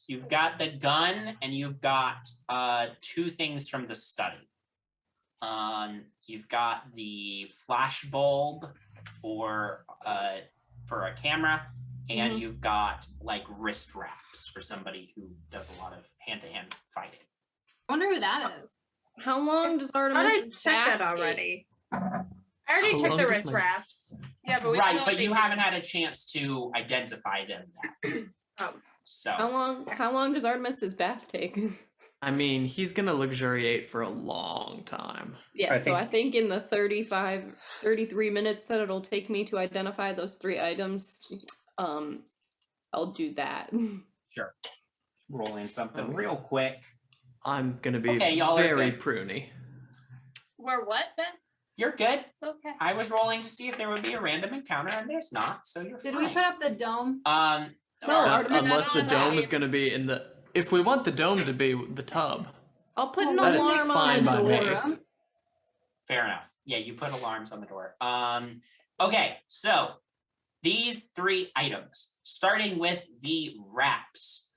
You've got the gun, and you've got two things from the study. You've got the flash bulb for a camera, and you've got like wrist wraps for somebody who does a lot of hand-to-hand fighting. I wonder who that is. How long does I Artemis already checked that already. I already How checked long the does wrist my- wraps. Yeah, but we don't know Right, if but they you do- haven't had a chance to identify them yet. Oh. So How long does Artemis's bath take? I mean, he's gonna luxuriate for a long time. Yeah, I so I think in the 33 minutes that it'll take me to identify those 3 items, I'll do that. sure. Roll in something Okay. real quick. I'm gonna be Okay, y'all are very good. pruny. We're what then? You're good. Okay. I was rolling to see if there would be a random encounter, and there's not, so you're Did fine. we put up the dome? No, or- Artemis Unless the on dome the- is gonna be in the. If we want the dome to be the tub, I'll put an That is alarm fine on by the me. door. Fair enough. Yeah, you put alarms on the door. Okay, so these 3 items, starting with the wraps.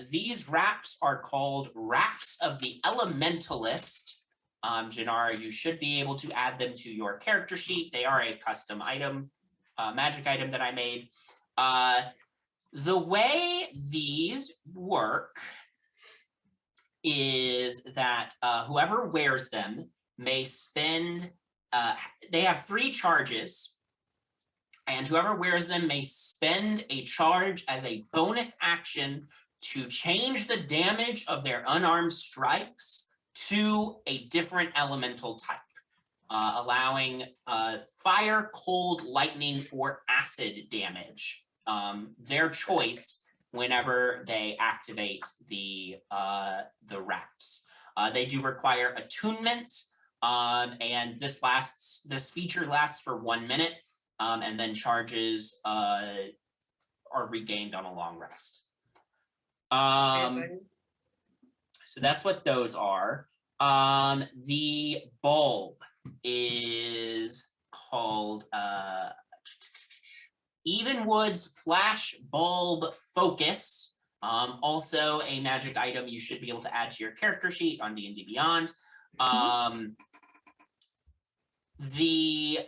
These wraps are called Wraps of the Elementalist. Janara, you should be able to add them to your character sheet. They are a custom item, magic item that I made. The way these work is that whoever wears them may spend, they have 3 charges, and whoever wears them may spend a charge as a bonus action to change the damage of their unarmed strikes to a different elemental type, allowing fire, cold, lightning, or acid damage, their choice whenever they activate the wraps. They do require attunement, and this feature lasts for 1 minute, and then charges are regained on a long rest. Amazing. So that's what those are. The bulb is called Evenwood's Flash Bulb Focus. Also a magic item you should be able to add to your character sheet on D&D Beyond. The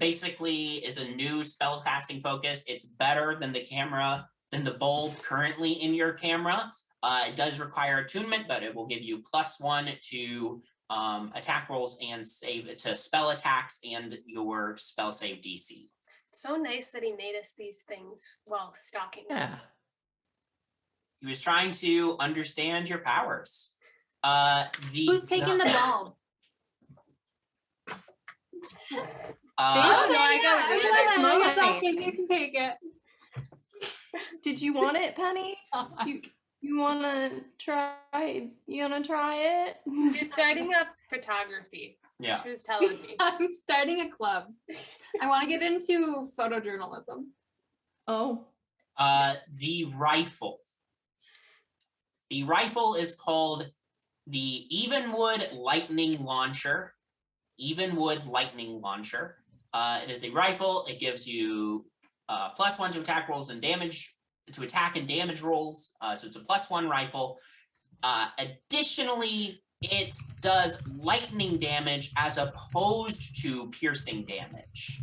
basically is a new spell casting focus. It's better than the bulb currently in your camera. It does require attunement, but it will give you +1 to attack rolls and save to spell attacks and your spell save DC. So nice that he made us these things while stalking us. yeah. He was trying to understand your powers. Who's taking the bulb? Oh, no, I got it. It's mine. Okay, you can take it. Did you want it, Penny? You wanna try? You wanna try it? She's starting up photography. Yeah. She was telling me. I'm starting a club. I want to get into photojournalism. Oh, The rifle. The rifle is called the Evenwood Lightning Launcher. Evenwood Lightning Launcher. It is a rifle. It gives you +1 to attack rolls and damage, to attack and damage rolls. So it's a +1 rifle. Additionally, it does lightning damage as opposed to piercing damage.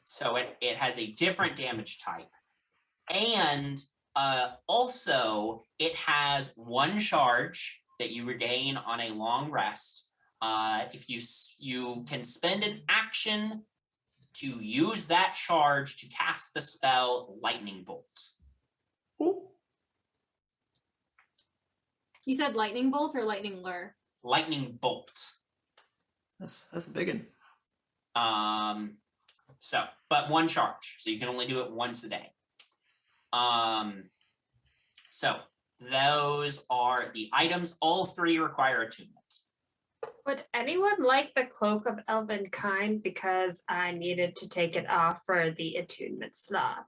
So it has a different damage type. And also, it has 1 charge that you regain on a long rest. If you can spend an action to use that charge to cast the spell Lightning Bolt. You said lightning bolt or lightning lure? Lightning bolt. That's a big one. So, but one charge, so you can only do it once a day. So those are the items. All three require attunement. Would anyone like the Cloak of Elven Kind? Because I needed to take it off for the attunement slot.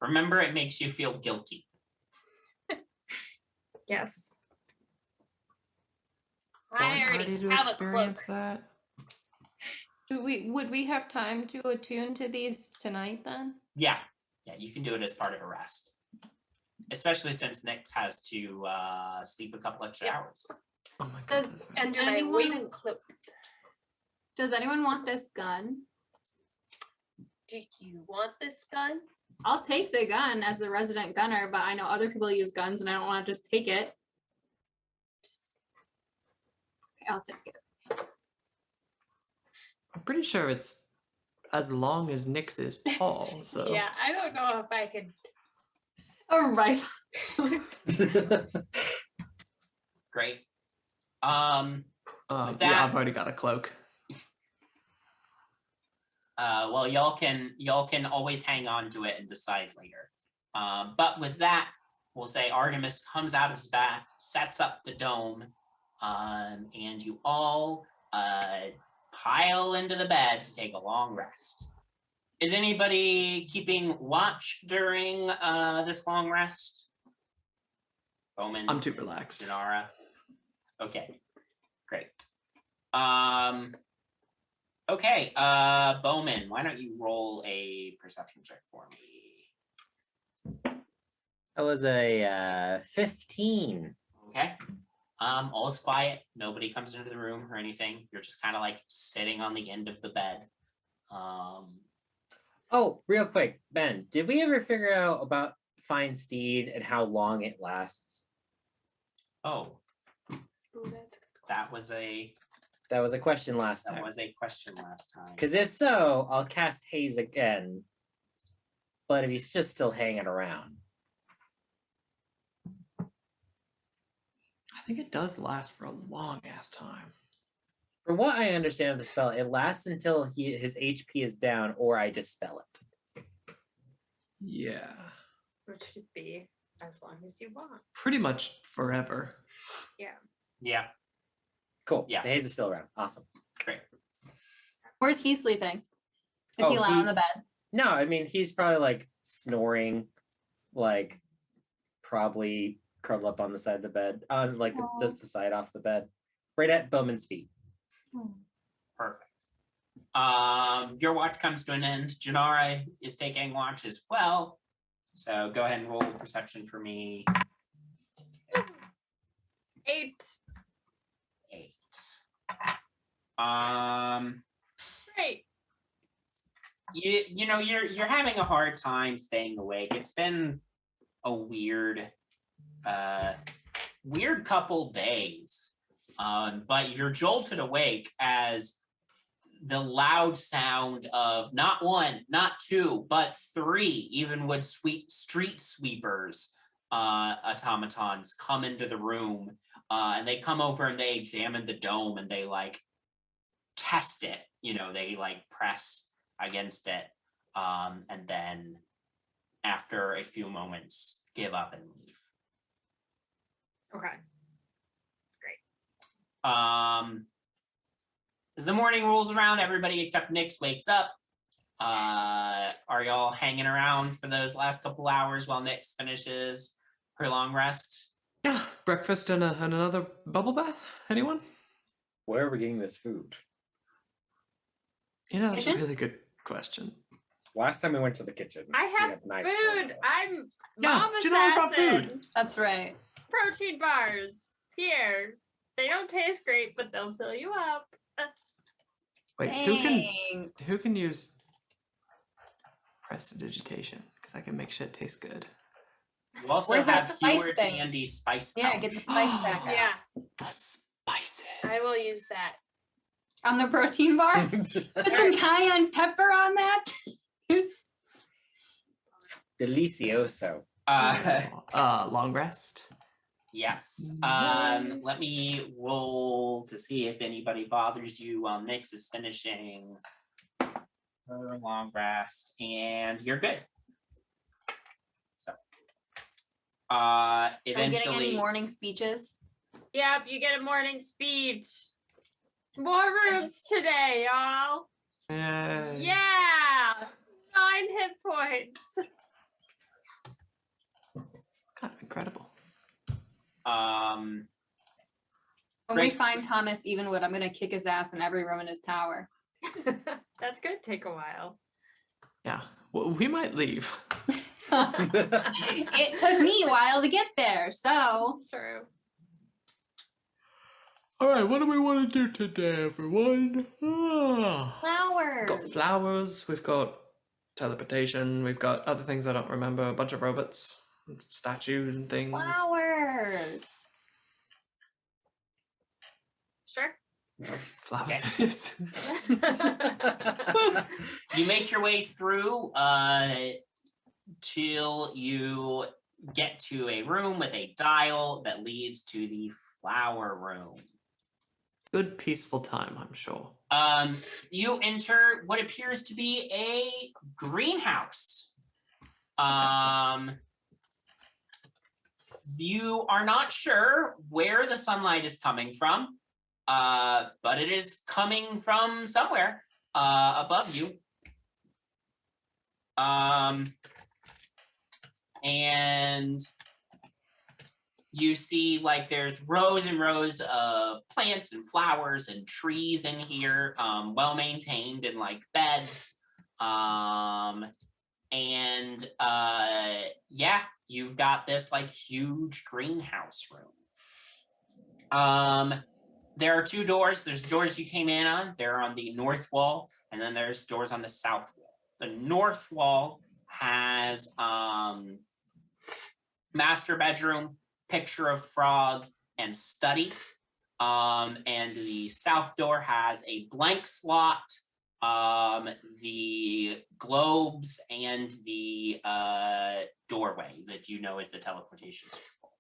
Remember, it makes you feel guilty. Yes. I already to have a experience cloak. that. Would we have time to attune to these tonight then? Yeah, you can do it as part of a rest. Especially since Nick has to sleep a couple extra hours. Oh my god. Does that's right. And do my anyone- wing cloak. Does anyone want this gun? Do you want this gun? I'll take the gun as the resident gunner, but I know other people use guns and I don't want to just take it. Okay, I'll take it. I'm pretty sure it's as long as Nyx is tall. So Yeah, I don't know if I could. All right. Great. With yeah, that- I've already got a cloak. Well, y'all can always hang on to it and decide later. But with that, we'll say Artemis comes out of his bath, sets up the dome, and you all pile into the bed to take a long rest. Is anybody keeping watch during this long rest? Bowman, I'm too relaxed. Janara. Okay, great. Okay, Bowman, why don't you roll a perception check for me? That was a 15. Okay. All is quiet. Nobody comes into the room or anything. You're just kind of like sitting on the end of the bed. Oh, real quick, Ben, did we ever figure out about Fine Steed and how long it lasts? Oh, Ooh, that's a good that was a That was a question last time. question last time. Because if so, I'll cast Haze again. But if he's just still hanging around. I think it does last for a long ass time. For what I understand of the spell, it lasts until his HP is down or I dispel it. Yeah. Which should be as long as you want. Pretty much forever. Yeah, Cool. Yeah. The Haze is still around. Awesome. great. Where's he sleeping? Is Oh, he lying on the bed? No, I mean, he's probably like snoring, like probably curled up on the side of the bed, on like just the side off the bed, right at Bowman's feet. Perfect. Your watch comes to an end. Janara is taking watch as well. So go ahead and roll perception for me. 8. 8. Great. You know you're having a hard time staying awake. It's been a weird couple days. But you're jolted awake as the loud sound of not one, not two, but 3 Evenwood street sweepers automatons come into the room, and they come over and they examine the dome and they like test it. You know, they like press against it, and then after a few moments give up and leave. Okay. As the morning rolls around, everybody except Nyx wakes up. Are y'all hanging around for those last couple hours while Nyx finishes her long rest? Yeah, breakfast and another bubble bath. Anyone? Where are we getting this food? You know, that's a Kitchen? really good question. Last time we went to the kitchen. I we have had knives thrown at food. us. I'm Yeah, mom Janara brought assassin. food. That's right. Protein bars. Here. They don't taste great, but they'll fill you up. Wait, Thanks. who can use prestidigitation? Because I can make shit taste good. You also Where's that have spice Hewer's thing? Handy spice Yeah, pouch. get the spice back out. Yeah, The spices. I will use that. On the protein bar? Put some cayenne pepper on that. Delicioso. Long rest. Yes. Nice. Let me roll to see if anybody bothers you while Nyx is finishing her long rest, and you're good. So, Are we getting any eventually, morning speeches? Yep, you get a morning speech. More rooms today, y'all. Yay. Yeah. 9 hit points. Kind of incredible. When we Great. find Thomas Evenwood, I'm gonna kick his ass in every room in his tower. That's gonna take a while. Yeah. Well, we might leave. It took me a while to get there, so That's true. All right, what do we want to do today, everyone? We've flowers. got flowers, we've got teleportation, we've got other things I don't remember, a bunch of robots, statues and things. Flowers. Sure. Flowers Okay. it is. you make your way through till you get to a room with a dial that leads to the flower room. Good peaceful time, I'm sure. You enter what appears to be a greenhouse. You are not sure where the sunlight is coming from, but it is coming from somewhere above you. And you see like there's rows and rows of plants and flowers and trees in here, well maintained in like beds. Yeah, you've got this like huge greenhouse room. There are two doors. There's doors you came in on. They're on the north wall, and then there's doors on the south wall. The north wall has master bedroom, picture of frog, and study. And the south door has a blank slot, the globes, and the doorway that you know is the teleportation circle.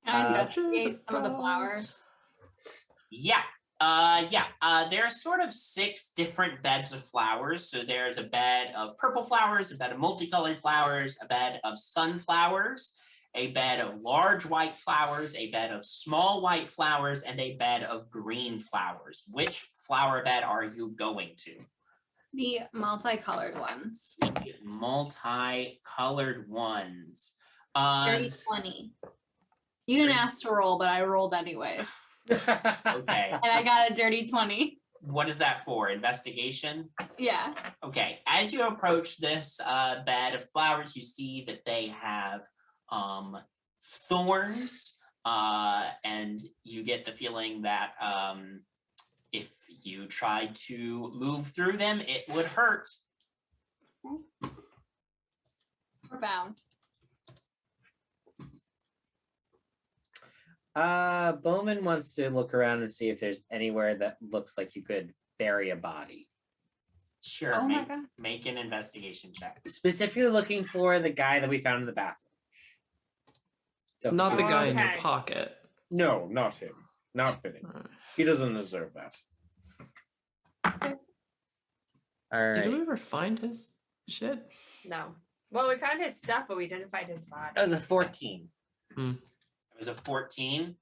Can I investigate some of the flowers? Yeah. There's sort of 6 different beds of flowers. So there's a bed of purple flowers, a bed of multicolored flowers, a bed of sunflowers, a bed of large white flowers, a bed of small white flowers, and a bed of green flowers. Which flower bed are you going to? The multicolored ones. The multicolored ones. Dirty 20. You didn't ask to roll, but I rolled anyways. Okay. And I got a dirty 20. What is that for? Investigation? Yeah. Okay. As you approach this bed of flowers, you see that they have thorns, and you get the feeling that if you tried to move through them, it would hurt. Profound. Bowman wants to look around and see if there's anywhere that looks like you could bury a body. Sure. Oh my God. Make an investigation check. Specifically looking for the guy that we found in the bathroom. So Not the guy in your Okay. pocket. No, not him. Not fitting. He doesn't deserve that. all right. Did we ever find his shit? No. Well, we found his stuff, but we didn't find his body. That was a 14. It was a 14.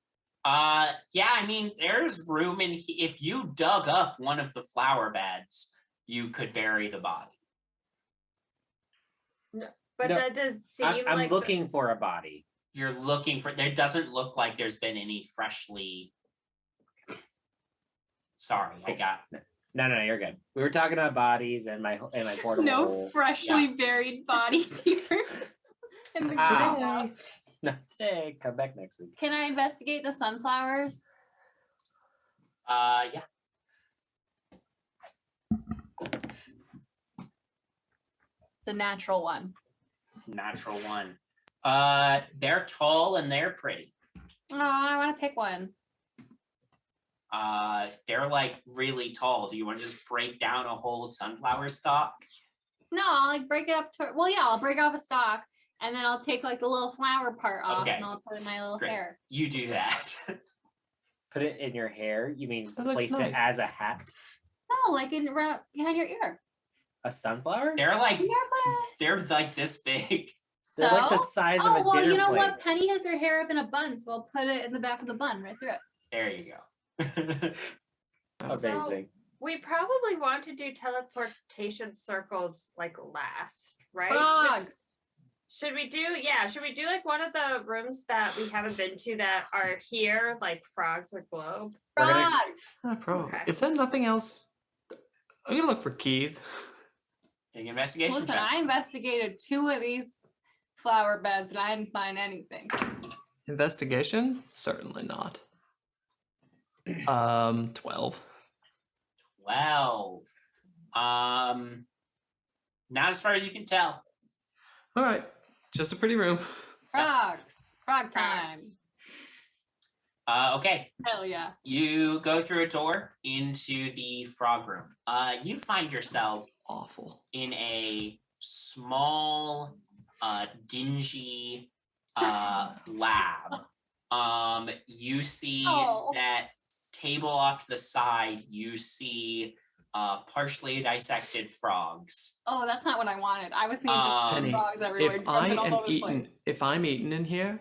Yeah, I mean, there's room in if you dug up one of the flower beds, you could bury the body. But No, that does seem I'm like looking for a body. You're looking for, there doesn't look like there's been any freshly. Sorry, I got. No, you're good. We were talking about bodies and my portable. No freshly buried bodies here. In the Ah. greenhouse. Not today. Come back next week. Can I investigate the sunflowers? Yeah. It's a natural one. Natural one. They're tall and they're pretty. Oh, I want to pick one. They're like really tall. Do you want to just break down a whole sunflower stalk? No, I'll like break it up to. Well, yeah, I'll break off a stalk and then I'll take like the little flower part off Okay. and I'll put it in my little Great. hair. You do that. Put it in your hair. You mean That looks place nice. it as a hat? No, like behind your ear. A sunflower? They're like You never put it- they're like this big. They're like the So? size of Oh a well, dinner you know plate. what? Penny has her hair up in a bun, so I'll put it in the back of the bun right through it. There you go. Amazing. We probably want to do teleportation circles like last, right? Frogs. Should we do like one of the rooms that we haven't been to that are here, like frogs or globe? We're gonna- Frogs. No problem. Okay. Is there nothing else? I'm gonna look for keys. Take an investigation Listen, check. I investigated 2 of these flower beds and I didn't find anything. Investigation? Certainly not. 12. 12. Not as far as you can tell. All right, just a pretty room. Frogs. Frog time. Frogs. Okay. Hell yeah. You go through a door into the frog room. You find yourself Awful. in a small, dingy lab. You see Oh. that table off to the side. You see partially dissected frogs. Oh, that's not what I wanted. I was thinking just Penny, frogs everywhere. If I jumping all am over the eaten, place. if I'm eaten in here,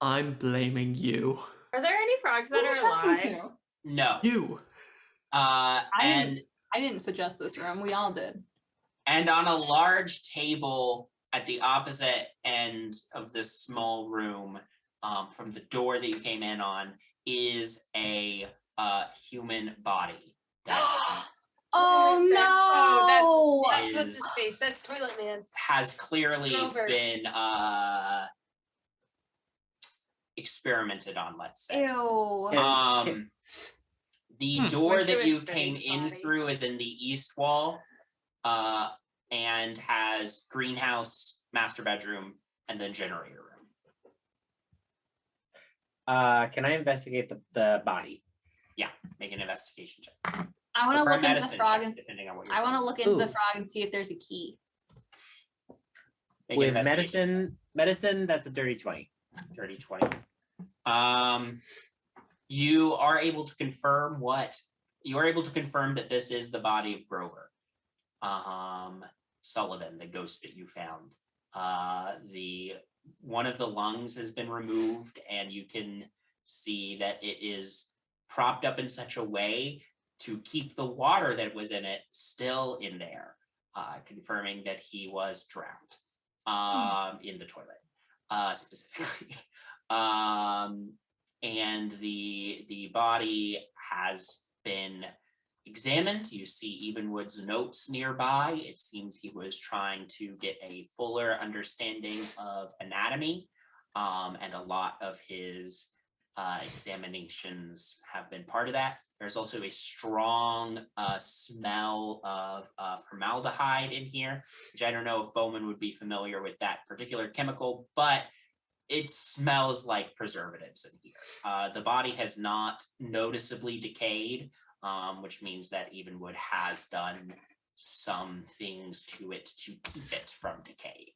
I'm blaming you. Are there any frogs Who that are are you talking alive? to? No. You. And I didn't suggest this room. We all did. And on a large table at the opposite end of this small room, from the door that you came in on, is a human body. that Oh Where's that? no! Oh, that's what's Is- his face. That's Toilet Man. has clearly Grover. been experimented on, let's say. Ew. And The Hmm. door Wish it that was you Benny's came in body. through is in the east wall, and has greenhouse, master bedroom, and then generator room. Can I investigate the body? Make an investigation check. I want to Or a look into the medicine frog check, and depending on what you're I want to saying. look into the Ooh. frog and see if there's a key. Make an With investigation medicine, that's a dirty 20. check. 30, 20. You are able to confirm that this is the body of Grover. Sullivan, the ghost that you found. One of the lungs has been removed, and you can see that it is propped up in such a way to keep the water that was in it still in there, confirming that he was drowned in the toilet, specifically. And the body has been examined. You see Evenwood's notes nearby. It seems he was trying to get a fuller understanding of anatomy, and a lot of his examinations have been part of that. There's also a strong smell of formaldehyde in here, which I don't know if Bowman would be familiar with that particular chemical, but it smells like preservatives in here. The body has not noticeably decayed, which means that Evenwood has done some things to it to keep it from decaying.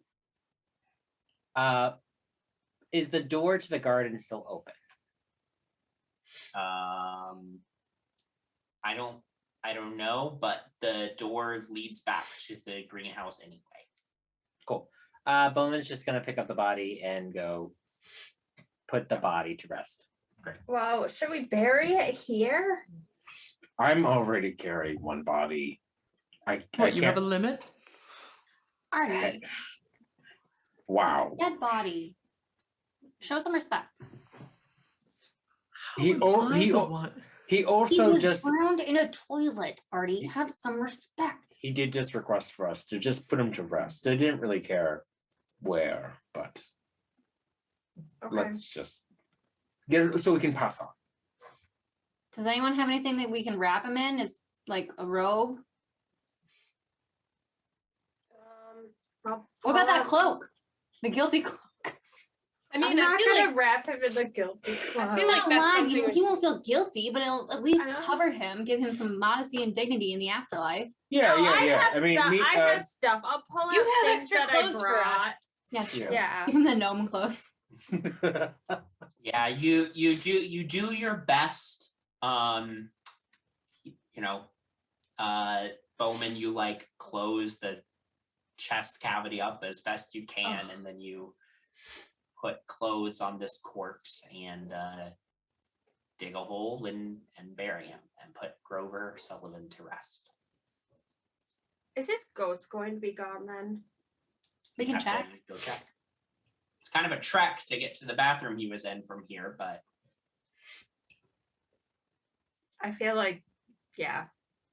Is the door to the garden still open? I don't know, but the door leads back to the greenhouse anyway. Cool. Bowman's just gonna pick up the body and go put the body to rest. Wow, should we bury it here? I'm already carrying one body. I What, you have a can't- limit? Artie, Wow. dead body. Show some respect. How He am al- I he the al- one? He He also was just drowned in a toilet, Artie. Have some respect. he did just request for us to just put him to rest. I didn't really care where, but Okay. let's just get it so we can pass on. Does anyone have anything that we can wrap him in? Is like a robe? I'll What about pull that out- cloak? The guilty cloak. I mean, I'm I'm not not gonna gonna wrap him in the guilty cloak. feel like Not that's lying. something we He should- won't feel guilty, but it'll at least I know. cover him, give him some modesty and dignity in the afterlife. Yeah, No, yeah, yeah. have I mean, stuff. me, I have stuff. I'll pull out You have things extra that clothes I for brought. us. Yeah, sure. Yeah. Give him the gnome clothes. Yeah, you do your best. You know, Bowman, you like close the chest cavity up as best you can, and then you put clothes on this corpse and dig a hole and bury him and put Grover Sullivan to rest. Is his ghost going to be gone then? We You can have to check. Go check. It's kind of a trek to get to the bathroom he was in from here, but I feel like, yeah,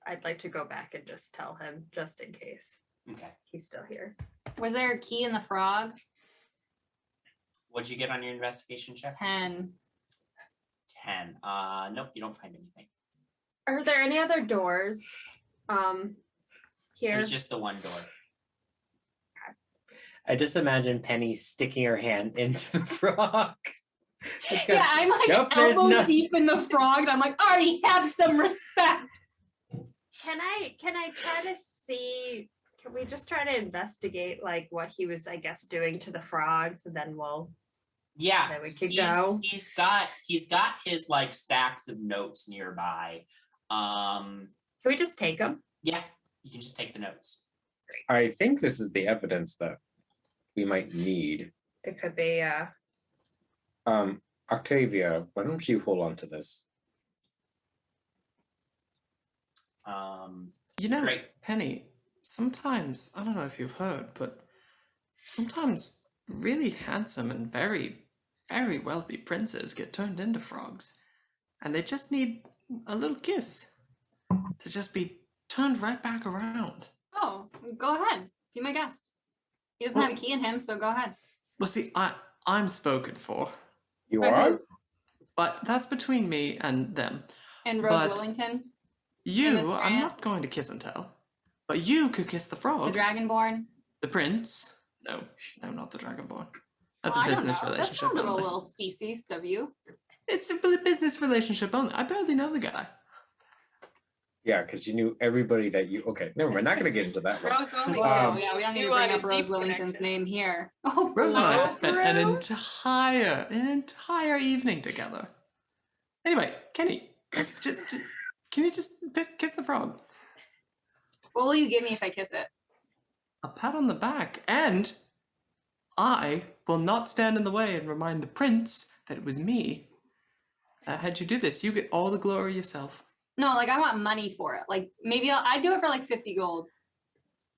I'd like to go back and just tell him just in case okay. he's still here. Was there a key in the frog? What'd you get on your investigation check? 10. 10. Nope, you don't find anything. Are there any other doors? Here. There's just the one door. I just imagine Penny sticking her hand into the frog. It's got- Yeah, I'm like Nope, there's elbow nothing. deep in the frog. And I'm like, already have some respect. Can I try to see? Can we just try to investigate like what he was, I guess, doing to the frogs, and then Yeah, then we could he's, go. he's got his like stacks of notes nearby. Can we just take them? Yeah, you can just take the notes. I think this is the evidence that we might need. It could be. Octavia, why don't you hold on to this? You know, Great. Penny, sometimes, I don't know if you've heard, but sometimes really handsome and very, very wealthy princes get turned into frogs. And they just need a little kiss to just be turned right back around. Oh, go ahead. Be my guest. He doesn't have a key in him, so go ahead. Well, see, I'm spoken for, You By are? who? but that's between me and them. And Rose But- Willington, You, Miss I'm Grant? not going to kiss and tell. But you could kiss the the frog. Dragonborn. The prince? No, not the dragonborn. That's Well, a I don't business know. That relationship sounded a only. little species of you. It's a business relationship only. I barely know the guy. Yeah, because you knew everybody that you. Okay, never mind. Not going to get into that one. Rose Wellington. Whoa, yeah, we don't need You to bring want a up Rose deep Willington's connection. name here. Oh, Rose and I no. spent an entire evening together. Anyway, Kenny, can you just kiss the frog? What will you give me if I kiss it? A pat on the back, and I will not stand in the way and remind the prince that it was me that had you do this. You get all the glory yourself. No, like I want money for it. Like maybe I'd do it for like 50 gold.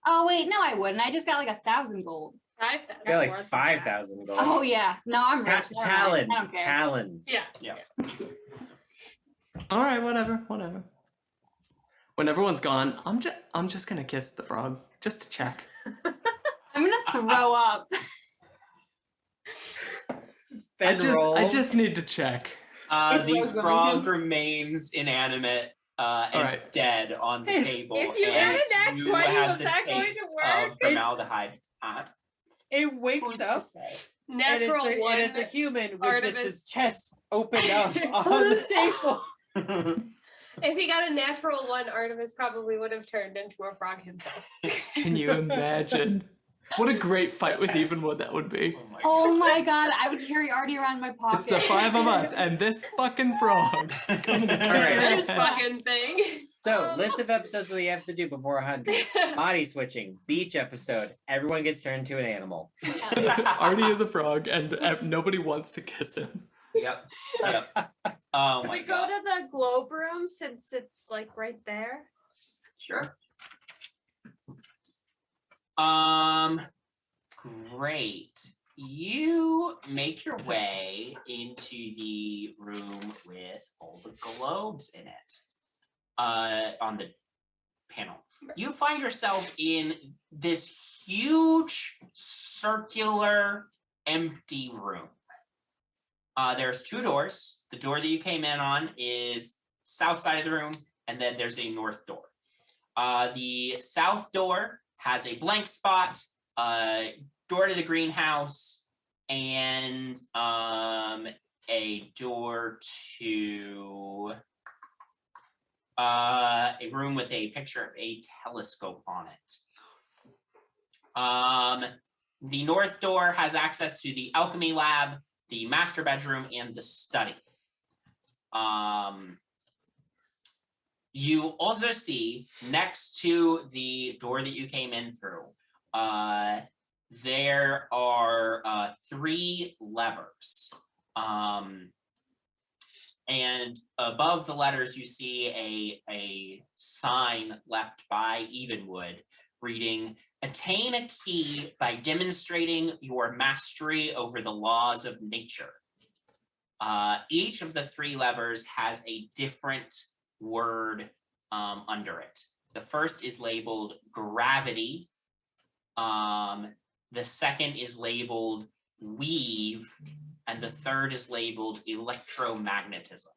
Oh wait, no, I wouldn't. I just got like 1,000 gold. 5,000. Got more like than 5,000 gold. Oh yeah, no, I'm rich. Never mind. Talons. I don't care. Talons. that. Yeah. All right, whatever. When everyone's gone, I'm just gonna kiss the frog just to check. I'm gonna throw up. I Bedrolls. just need to check. It's The Rose frog Wellington. remains inanimate and Alright. dead on the table. If you and had a nat you 20, have was the that going taste to work? of formaldehyde. It Who's wakes to up. say? Natural and one. it's a human with Artemis. just his chest opened up on the table. If he got a natural 1, Artemis probably would have turned into a frog himself. Can you imagine? What a great fight with Evenwood that would be. Oh my Oh God. my god, I would carry Artie around in my pocket. It's the 5 of us and this fucking frog. Coming to All right. This fucking thing. So, list of episodes that you have to do before 100. Body switching, beach episode. Everyone gets turned into an animal. Artie is a frog and nobody wants to kiss him. Yep. Oh Can my we go God. to the globe room since it's like right there? Sure. Great. You make your way into the room with all the globes in it. On the panel. You find yourself in this huge circular empty room. There's 2 doors. The door that you came in on is south side of the room, and then there's a north door. The south door has a blank spot, door to the greenhouse, and a door to a room with a picture of a telescope on it. The north door has access to the alchemy lab, the master bedroom, and the study. You also see next to the door that you came in through, there are 3 levers. And above the letters, you see a sign left by Evenwood reading, "Attain a key by demonstrating your mastery over the laws of nature." Each of the 3 levers has a different word under it. The first is labeled gravity. The second is labeled weave, and the third is labeled electromagnetism.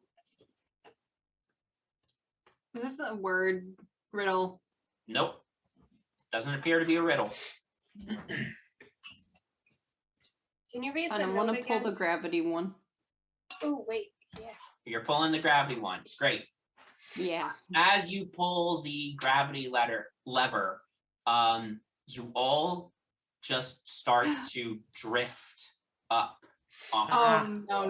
Is this a word riddle? Nope. Doesn't appear to be a riddle. Can you read I the don't note want to pull again? the gravity one. Oh, wait. Yeah. You're pulling the gravity one. Great. Yeah. As you pull the gravity lever, you all just start to drift up. Oh, No. The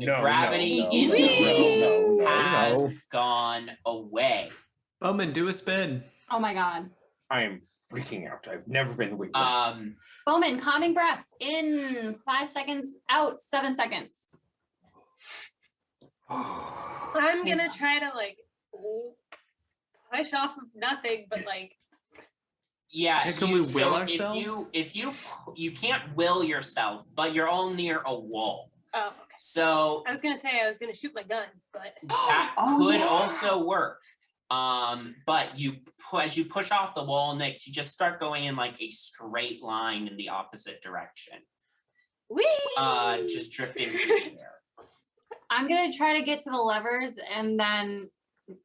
gravity no, in no, the no, room no, has no. gone away. Bowman, do a spin. Oh my God. I am freaking out. I've never been weightless. Bowman, calming breaths in 5 seconds, out 7 seconds. I'm gonna try to like push off of nothing, but like Yeah, Hey, can we will so ourselves? if you can't will yourself, but you're all near a wall. oh, okay. So I was gonna say I was gonna shoot my gun, but that Oh, could yeah. also work. But as you push off the wall, Nick, you just start going in like a straight line in the opposite direction. wee. Just drifting through the air. I'm gonna try to get to the levers and then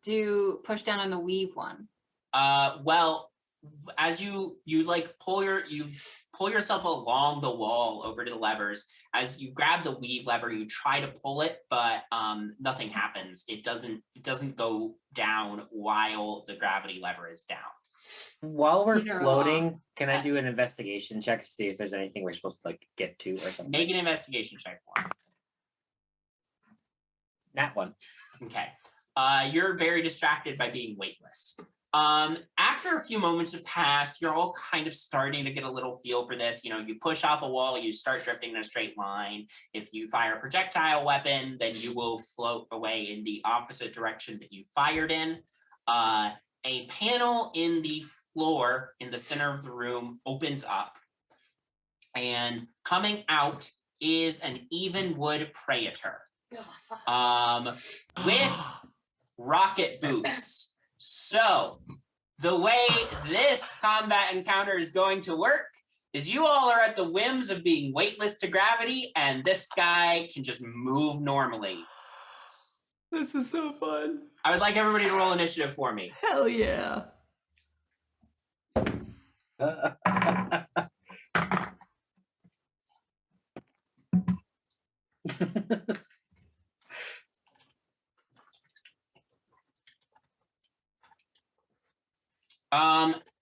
do push down on the weave one. Well, as you like pull yourself along the wall over to the levers. As you grab the weave lever, you try to pull it, but nothing happens. It doesn't go down while the gravity lever is down. While we're Either floating, can I do an investigation check to see if there's anything we're supposed to like get to or something? Make an investigation check for me. That one. Okay. You're very distracted by being weightless. After a few moments have passed, you're all kind of starting to get a little feel for this. You know, you push off a wall, you start drifting in a straight line. If you fire a projectile weapon, then you will float away in the opposite direction that you fired in. A panel in the floor in the center of the room opens up, and coming out is an Evenwood praetor. With rocket boots. So the way this combat encounter is going to work is you all are at the whims of being weightless to gravity, and this guy can just move normally. This is so fun. I would like everybody to roll initiative for me. Hell yeah.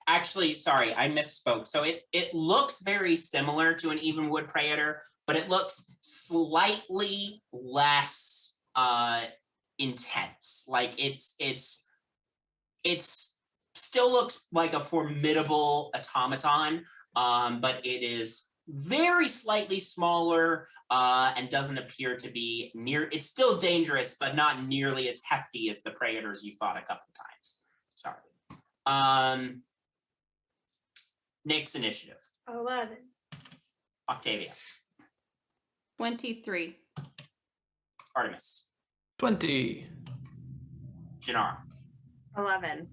Actually, sorry, I misspoke. So it looks very similar to an Evenwood Praetor, but it looks slightly less intense. Like it's still looks like a formidable automaton, but it is very slightly smaller and doesn't appear to be near. It's still dangerous, but not nearly as hefty as the Praetors you fought a couple times. Sorry. Nick's initiative. 11. Octavia. 23. Artemis. 20. Janara. 11.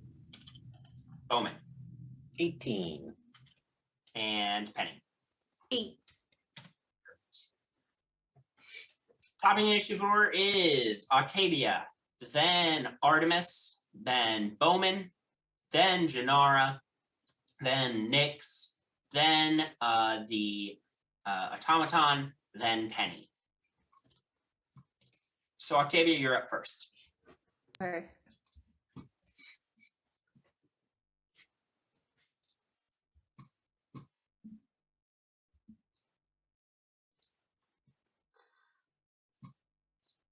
Bowman. 18. And Penny. 8. Topping the initiative order is Octavia, then Artemis, then Bowman, then Janara, then Nyx, then the automaton, then Penny. So Octavia, you're up first. Okay.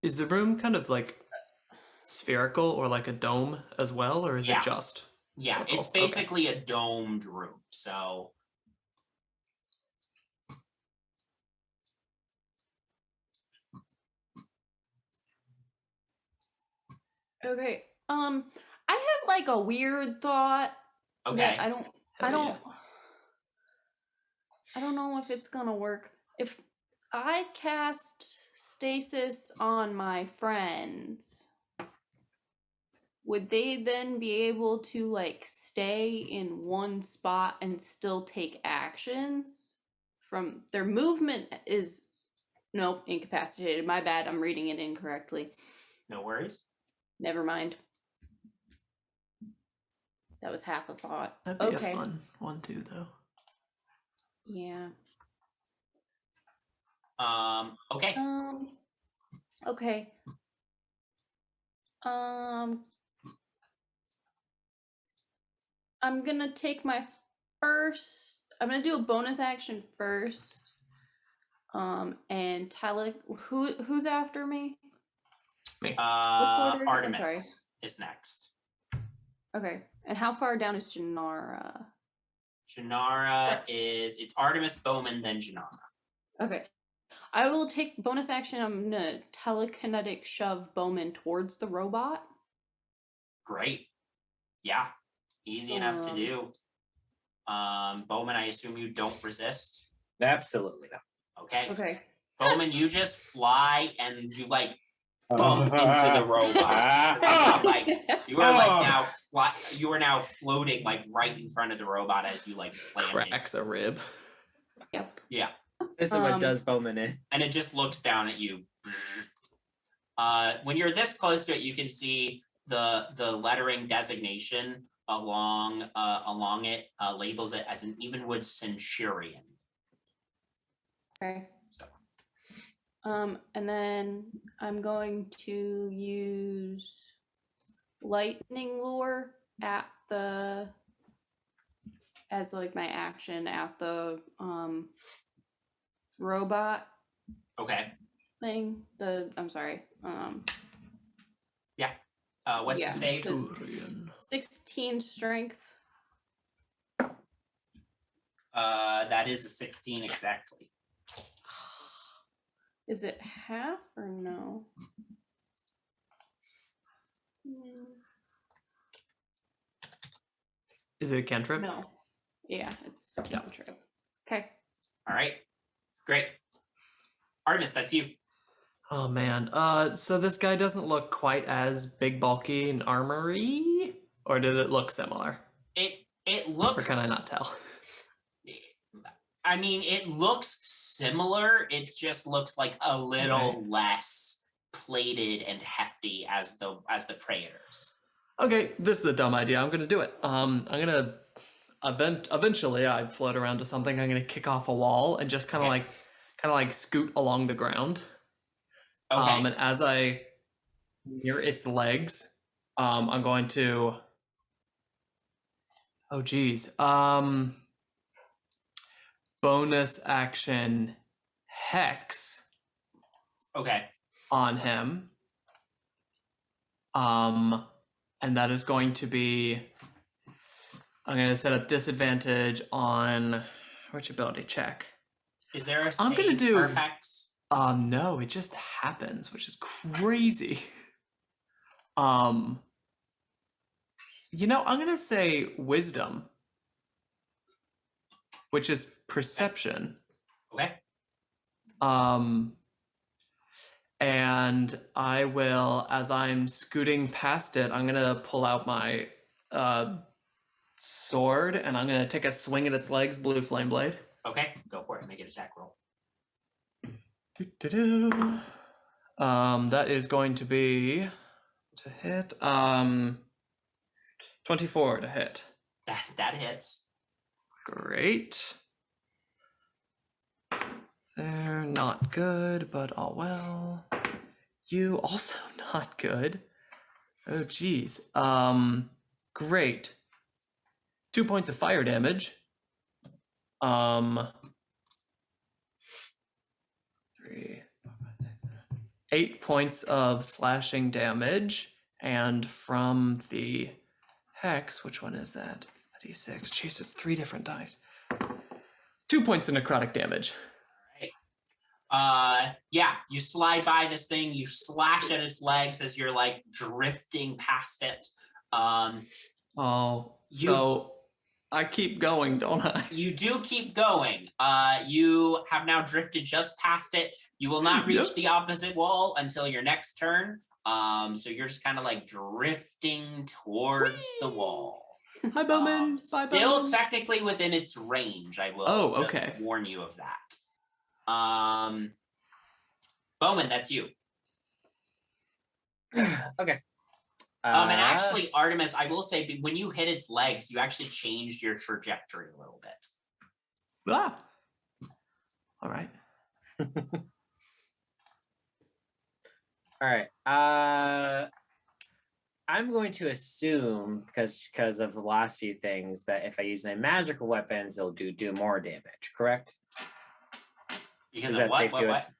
Is the room kind of like spherical or like a dome as well, or is Yeah. it just? Yeah, circle? it's Okay. basically a domed room. So Okay. I have like a weird thought okay. that I don't Hell I don't know if it's gonna work. If I cast stasis on my friends, would they then be able to like stay in one spot and still take actions? From their movement is nope, incapacitated. My bad, I'm reading it incorrectly. No worries. Never mind. That was half a thought. That'd be Okay. a fun one too, though. Yeah. Okay. Okay. I'm gonna take my first. I'm gonna do a bonus action first. And Tyler, who's after me? What's the order again? I'm sorry. Artemis is next. Okay. And how far down is Janara? Janara is it's Artemis, Bowman, then Janara. Okay. I will take bonus action. I'm gonna telekinetic shove Bowman towards the robot. Great. Yeah. Easy enough to do. Bowman, I assume you don't resist. Absolutely not. Okay. Okay. Bowman, you just fly and you like bump into the robot. Like you are like now you are now floating like right in front of the robot as you like slam it. Cracks a rib. Yep. Yeah. This is what does Bowman in. And it just looks down at you. When you're this close to it, you can see the lettering designation along it labels it as an Evenwood Centurion. Okay. So. And then I'm going to use lightning lure at the as like my action at the robot Okay. thing. I'm sorry. What's Yeah. the save? Turian. 16 strength. That is a 16 exactly. Is it half or no? Is it a cantrip? No. Yeah, it's a Yeah. cantrip. Okay. All right. Great. Artemis, that's you. Oh man. So this guy doesn't look quite as big, bulky, and armory, or did it look similar? It looks. Or can I not tell? I mean, it looks similar. It just looks like a little less plated and hefty as the Praetors. Okay, this is a dumb idea. I'm gonna do it. I'm gonna eventually I float around to something. I'm gonna kick off a wall and just kind of like scoot along the ground. Okay. And as I near its legs, I'm going to. Oh geez. Bonus action hex Okay. on him. And that is going to be. I'm going to set up disadvantage on which ability check. Is there a I'm gonna save do- for hex? No, it just happens, which is crazy. I'm gonna say wisdom, which is perception. Okay. And I will, as I'm scooting past it, I'm gonna pull out my sword and I'm gonna take a swing at its legs, blue flame blade. Okay. Go for it. Make an attack roll. Doo-doo-doo. That is going to be to hit 24 to hit. That hits. Great. They're not good, but all well. You also not good. Oh geez. Great. 2 points of fire damage. 3, 8 points of slashing damage. And from the hex, which one is that? A d6. Jeez, it's 3 different dice. 2 points of necrotic damage. Yeah, you slide by this thing, you slash at its legs as you're like drifting past it. So I keep going, don't I? You do keep going. You have now drifted just past it. You will not reach Yep. the opposite wall until your next turn. So you're just kind of like drifting towards the wall. Hi, Bowman. Bye, Still Bowman. technically within its range, I will just okay. warn you of that. Bowman, that's you. Okay. And actually, Artemis, I will say, when you hit its legs, you actually changed your trajectory a little bit. Ah. All right. All right. I'm going to assume because of the last few things that if I use my magical weapons, it'll do more damage. Correct? Because Is of that what? safe to What? us?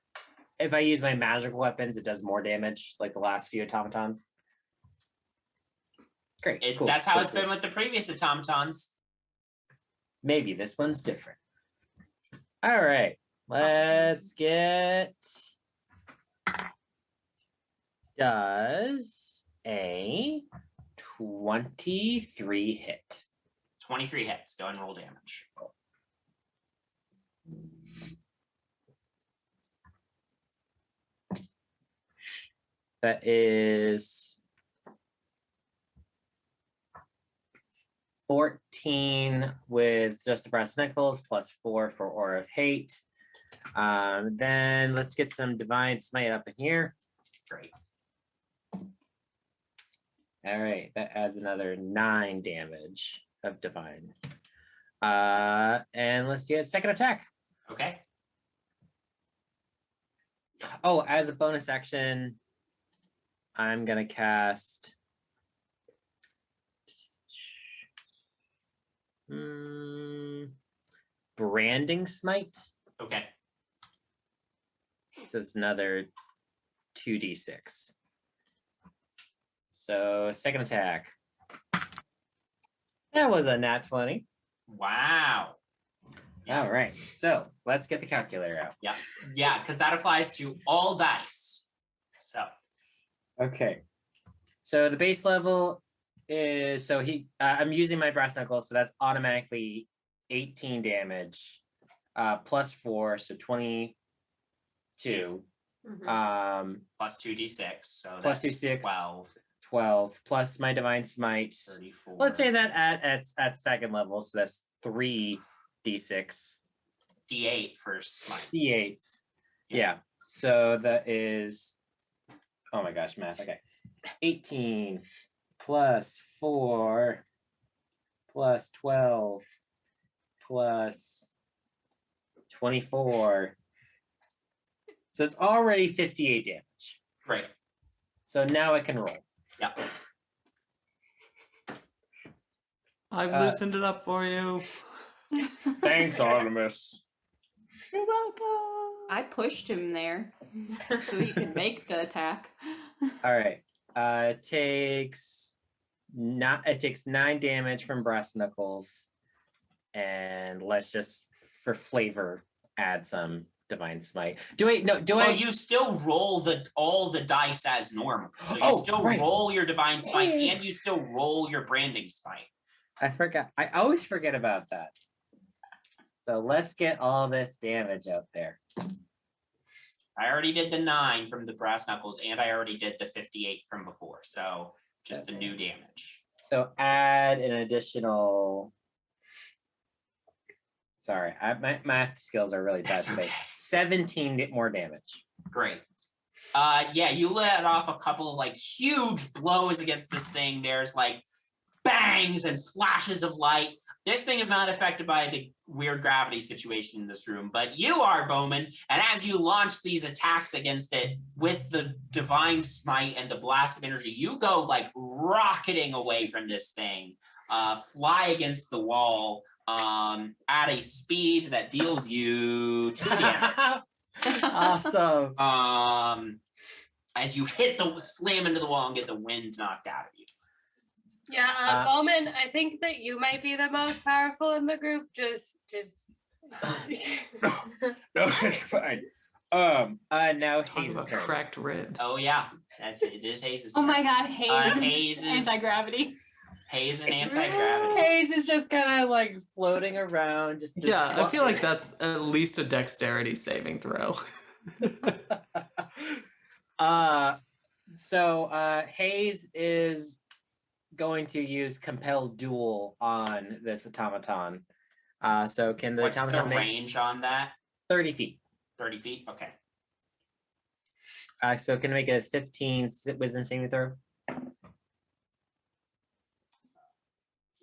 If I use my magical weapons, it does more damage, like the last few automatons. Great. Cool, That's how cool, it's cool. been with the previous automatons. Maybe this one's different. All right. Let's get. Does a 23 hit? 23 hits. Go and roll damage. That is 14 with just the brass knuckles plus 4 for Aura of Hate. Then let's get some Divine Smite up in here. Great. All right, that adds another 9 damage of Divine. And let's do a second attack. Okay. Oh, as a bonus action, I'm gonna cast Branding Smite. Okay. So it's another 2d6. So second attack. That was a nat 20. Wow. Yeah. All right, so let's get the calculator out. Yeah, because that applies to all dice. So. Okay. So the base level is I'm using my brass knuckles, so that's automatically 18 damage, plus 4, so 22. Plus 2d6, so Plus that's 2d6. 12, 12 plus my divine smite. 34. Let's say that at second level, so that's 3d6. D8 for smites. D8. Yeah. So that is, oh my gosh, math. Okay. 18 plus 4 plus 12 plus 24. So it's already 58 damage. Great. So now I can roll. Yeah. I've loosened it up for you. Thanks, Artemis. You're welcome. I pushed him there so he could make the attack. All right. It takes 9 damage from brass knuckles, and let's just for flavor add some divine smite. You still roll all the dice as normal. So you still right. roll your divine smite and you still roll your branding smite. I forgot. I always forget about that. So let's get all this damage out there. I already did the 9 from the brass knuckles, and I already did the 58 from before. So just the new damage. So add an additional. Sorry, my math skills are really bad That's today. okay. 17 more damage. Great. Yeah, you let off a couple of like huge blows against this thing. There's like bangs and flashes of light. This thing is not affected by the weird gravity situation in this room, but you are, Bowman. And as you launch these attacks against it with the divine smite and the blast of energy, you go like rocketing away from this thing, fly against the wall at a speed that deals you 2 damage. Awesome. as you slam into the wall and get the wind knocked out of you. Yeah, Bowman, I think that you might be the most powerful in the group. Just No, it's fine. Now Talk Hayes' about turn. cracked ribs. Oh yeah, that's it. It is Hayes' Oh turn. my God, Hayes. Hayes is Anti-gravity. Hayes and anti-gravity. Hayes is just kind of like floating around. Just this Yeah, I feel like that's at least a dexterity saving throw. So Hayes is going to use compel duel on this automaton. So can the What's the automaton make range on that? 30 feet? 30 feet. Okay. So can I make a 15 wisdom saving throw?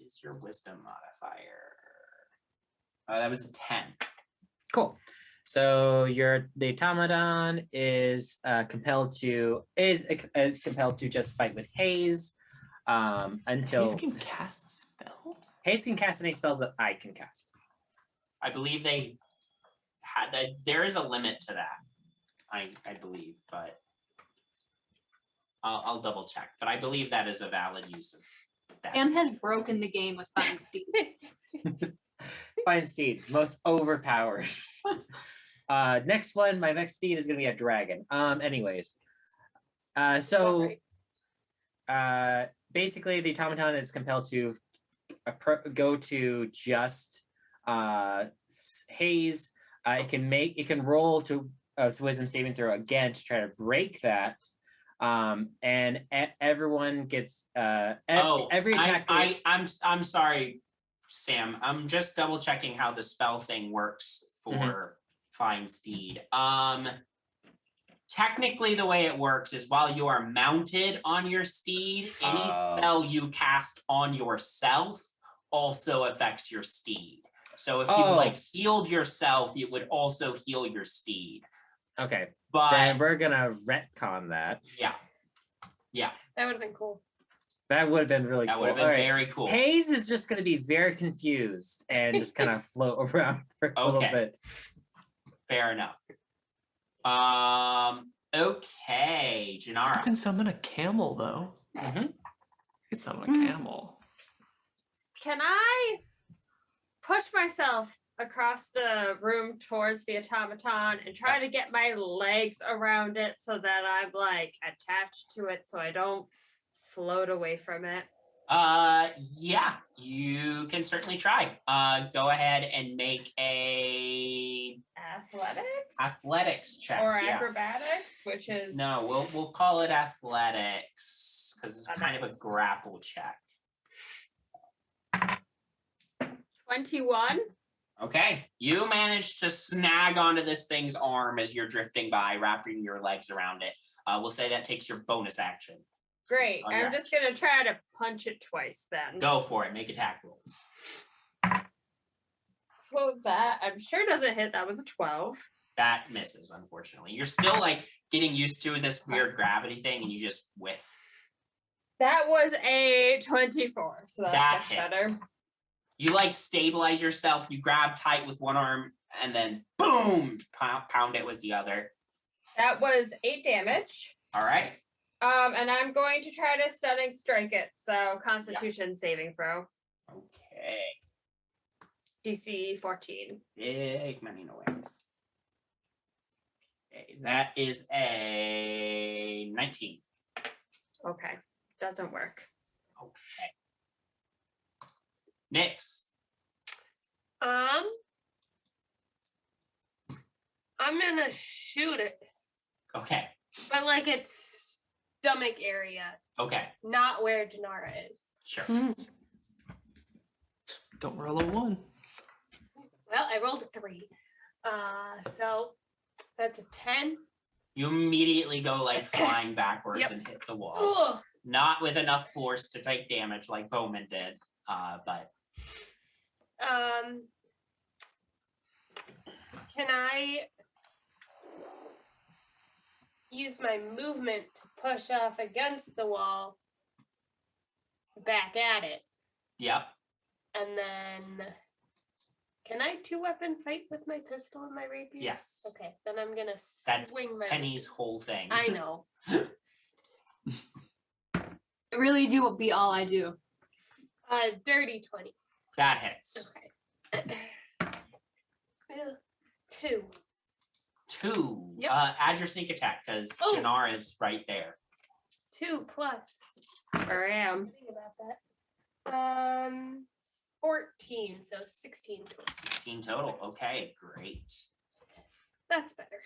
Is your wisdom modifier? That was a 10. Cool. So the automaton is compelled to just fight with Hayes until Hayes can cast spells? Hayes can cast any spells that I can cast. I believe they had that. There is a limit to that. I believe, but I'll double check. But I believe that is a valid use of that. Sam has broken the game with Fun Steve. Fine steed, most overpowered. Next one, my next steed is gonna be a dragon. Anyways. Basically the automaton is compelled to go to just Hayes. It can roll to wisdom saving throw again to try to break that. And everyone gets every attack. I'm sorry, Sam. I'm just double checking how the spell thing works for Fine Steed. Technically, the way it works is while you are mounted on your steed, any spell you cast on yourself also affects your steed. So if you healed yourself, it would also heal your steed. Okay, but then we're gonna retcon that. Yeah. That would have been cool. That would have been really cool. That would have been very cool. Hayes is just gonna be very confused and just kind of float around for a little bit. Fair enough. Okay, Janara. You can summon a camel though. You can summon a camel. Can I push myself across the room towards the automaton and try to get my legs around it so that I'm like attached to it so I don't float away from it? Yeah, you can certainly try. Go ahead and make a athletics check. Or acrobatics, which is no, we'll call it athletics because it's kind of a grapple check. 21. Okay, you managed to snag onto this thing's arm as you're drifting by, wrapping your legs around it. We'll say that takes your bonus action. Great. I'm just gonna try to punch it twice then. Go for it. Make attack rolls. Well, that I'm sure doesn't hit. That was a 12. That misses, unfortunately. You're still like getting used to this weird gravity thing, and you just whiff. That was a 24. So that's much better. You like stabilize yourself. You grab tight with one arm, and then boom, pound it with the other. That was 8 damage. All right. And I'm going to try to stunning strike it. So Constitution saving throw. Okay. DC 14. Big money noise. Okay, that is a 19. Okay, doesn't work. Okay. Next. I'm gonna shoot it. Okay. But like its stomach area, Okay. not where Janara is. Sure. Don't roll a 1. Well, I rolled a 3. So that's a 10. You immediately go like flying backwards and hit the wall. Ugh. Not with enough force to take damage like Bowman did, but can I use my movement to push off against the wall back at it? Yep. And then Can I 2-weapon fight with my pistol and my rapier? Yes. Okay, then I'm gonna That's swing my Penny's rapier. whole thing. I know. It really do be all I do. Dirty 20. That hits. Okay. 2. 2. Yep. Add your sneak attack because Oh. Janara is right there. 2 plus. Or I am. Think about that. 14, so 16 total. 16 total. Okay, great. That's better.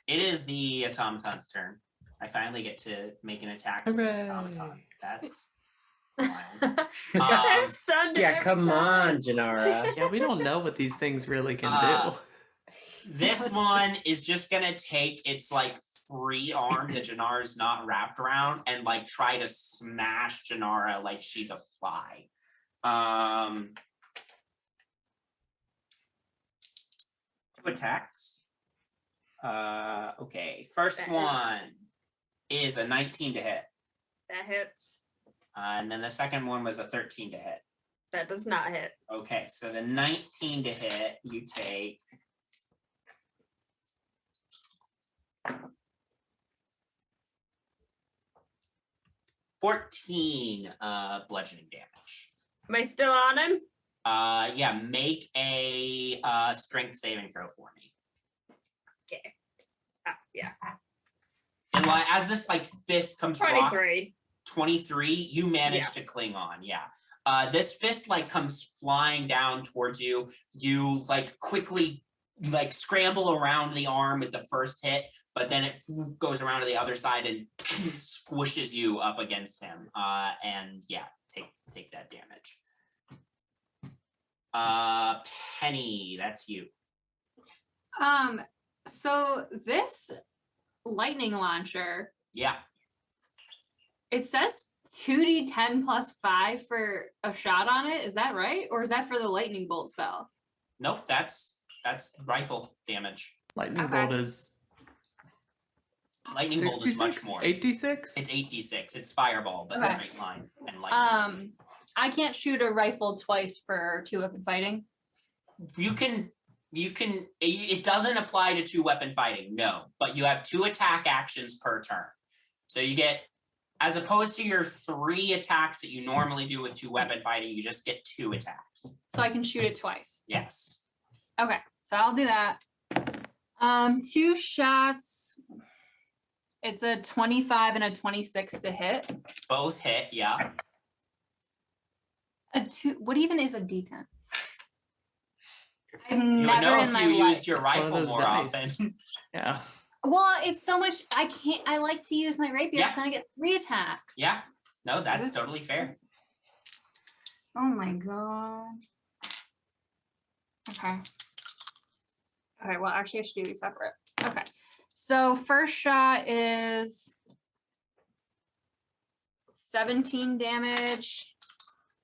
It is the automaton's turn. I finally get to make an attack with the Hooray. automaton. That's wild. I'm Um, stunned. Yeah, every come time. on, Janara. Yeah, we don't know what these things really can do. This one is just gonna take its like free arm that Janara's not wrapped around and like try to smash Janara like she's a fly. 2 attacks. Okay. First That is- one is a 19 to hit. That hits. And then the second one was a 13 to hit. That does not hit. Okay, so the 19 to hit, you take 14 bludgeoning damage. Am I still on him? Yeah, make a strength saving throw for me. Okay. Yeah. And like, as this like fist comes rock- 23. 23, you manage Yeah. to cling on. Yeah. This fist like comes flying down towards you. You like quickly like scramble around the arm with the first hit, but then it goes around to the other side and squishes you up against him. And yeah, take that damage. Penny, that's you. So this lightning launcher, Yeah. it says 2d10 plus 5 for a shot on it. Is that right? Or is that for the lightning bolt spell? Nope, that's rifle damage. Lightning Okay. bolt is Lightning bolt is much 66? more. 86? It's 8d6. It's fireball, but Okay. straight line and lightning. I can't shoot a rifle twice for 2-weapon fighting. You can it doesn't apply to 2-weapon fighting, no, but you have 2 attack actions per turn. So you get, as opposed to your 3 attacks that you normally do with 2-weapon fighting, you just get 2 attacks. So I can shoot it twice. Yes. Okay, so I'll do that. 2 shots. It's a 25 and a 26 to hit. Both hit, yeah. A 2. What even is a D10? I've You would never know in if my you life. used your It's one of rifle those more dice. often. Yeah. Well, it's so much. I like to use my rapier Yeah. because then I get 3 attacks. Yeah. No, that's it- totally fair. Oh my god. Okay. Okay, well, actually, I should do these separate. Okay. So, first shot is 17 damage.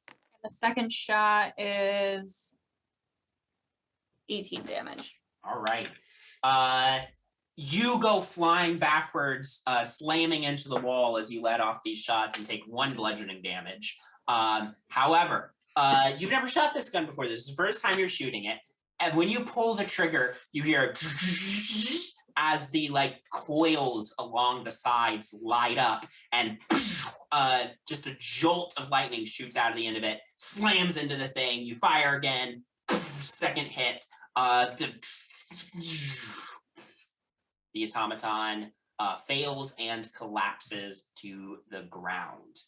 And the second shot is 18 damage. All right. You go flying backwards, slamming into the wall as you let off these shots and take 1 bludgeoning damage. However, you've never shot this gun before. This is the first time you're shooting it. And when you pull the trigger, you hear as the like coils along the sides light up, and just a jolt of lightning shoots out of the end of it, slams into the thing. You fire again, second hit. The automaton fails and collapses to the ground.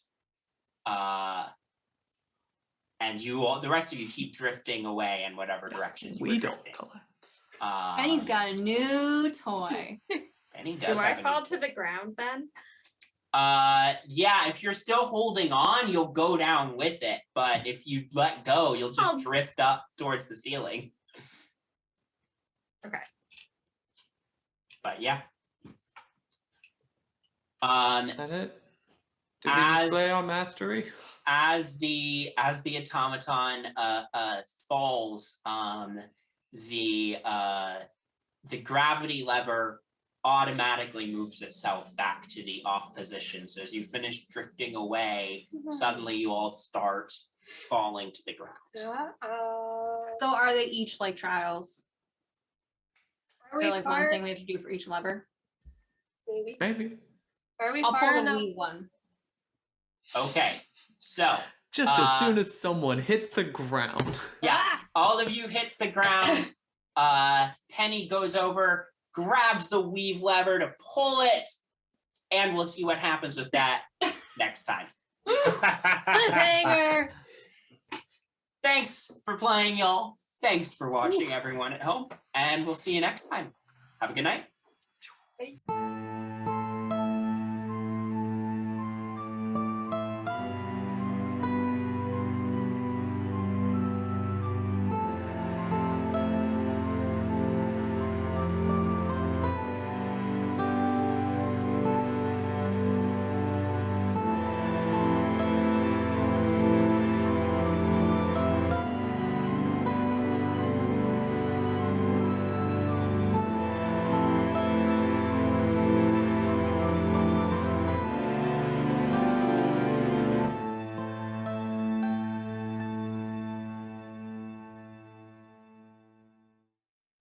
And you all, the rest of you, keep drifting away in whatever directions you We were don't drifting. collapse. Penny's got a new toy. Penny does Do I have a fall new to the toy. ground then? Yeah, if you're still holding on, you'll go down with it. But if you let go, you'll just Oh. drift up towards the ceiling. Okay. But yeah. Is that it? Did we As- display our mastery? As the automaton falls, the gravity lever automatically moves itself back to the off position. So as you finish drifting away, suddenly you all start falling to the ground. So are they each like trials? Are So we like far? one thing we have to do for each lever? Maybe. Maybe. Are we I'll far pull the enough? wee one. Okay, so Just as soon as someone hits the ground. yeah, Ah! all of you hit the ground. Penny goes over, grabs the weave lever to pull it, and we'll see what happens with that next time. Cliffhanger. Thanks for playing, y'all. Thanks for watching, everyone at home, and we'll see you next time. Have a good night.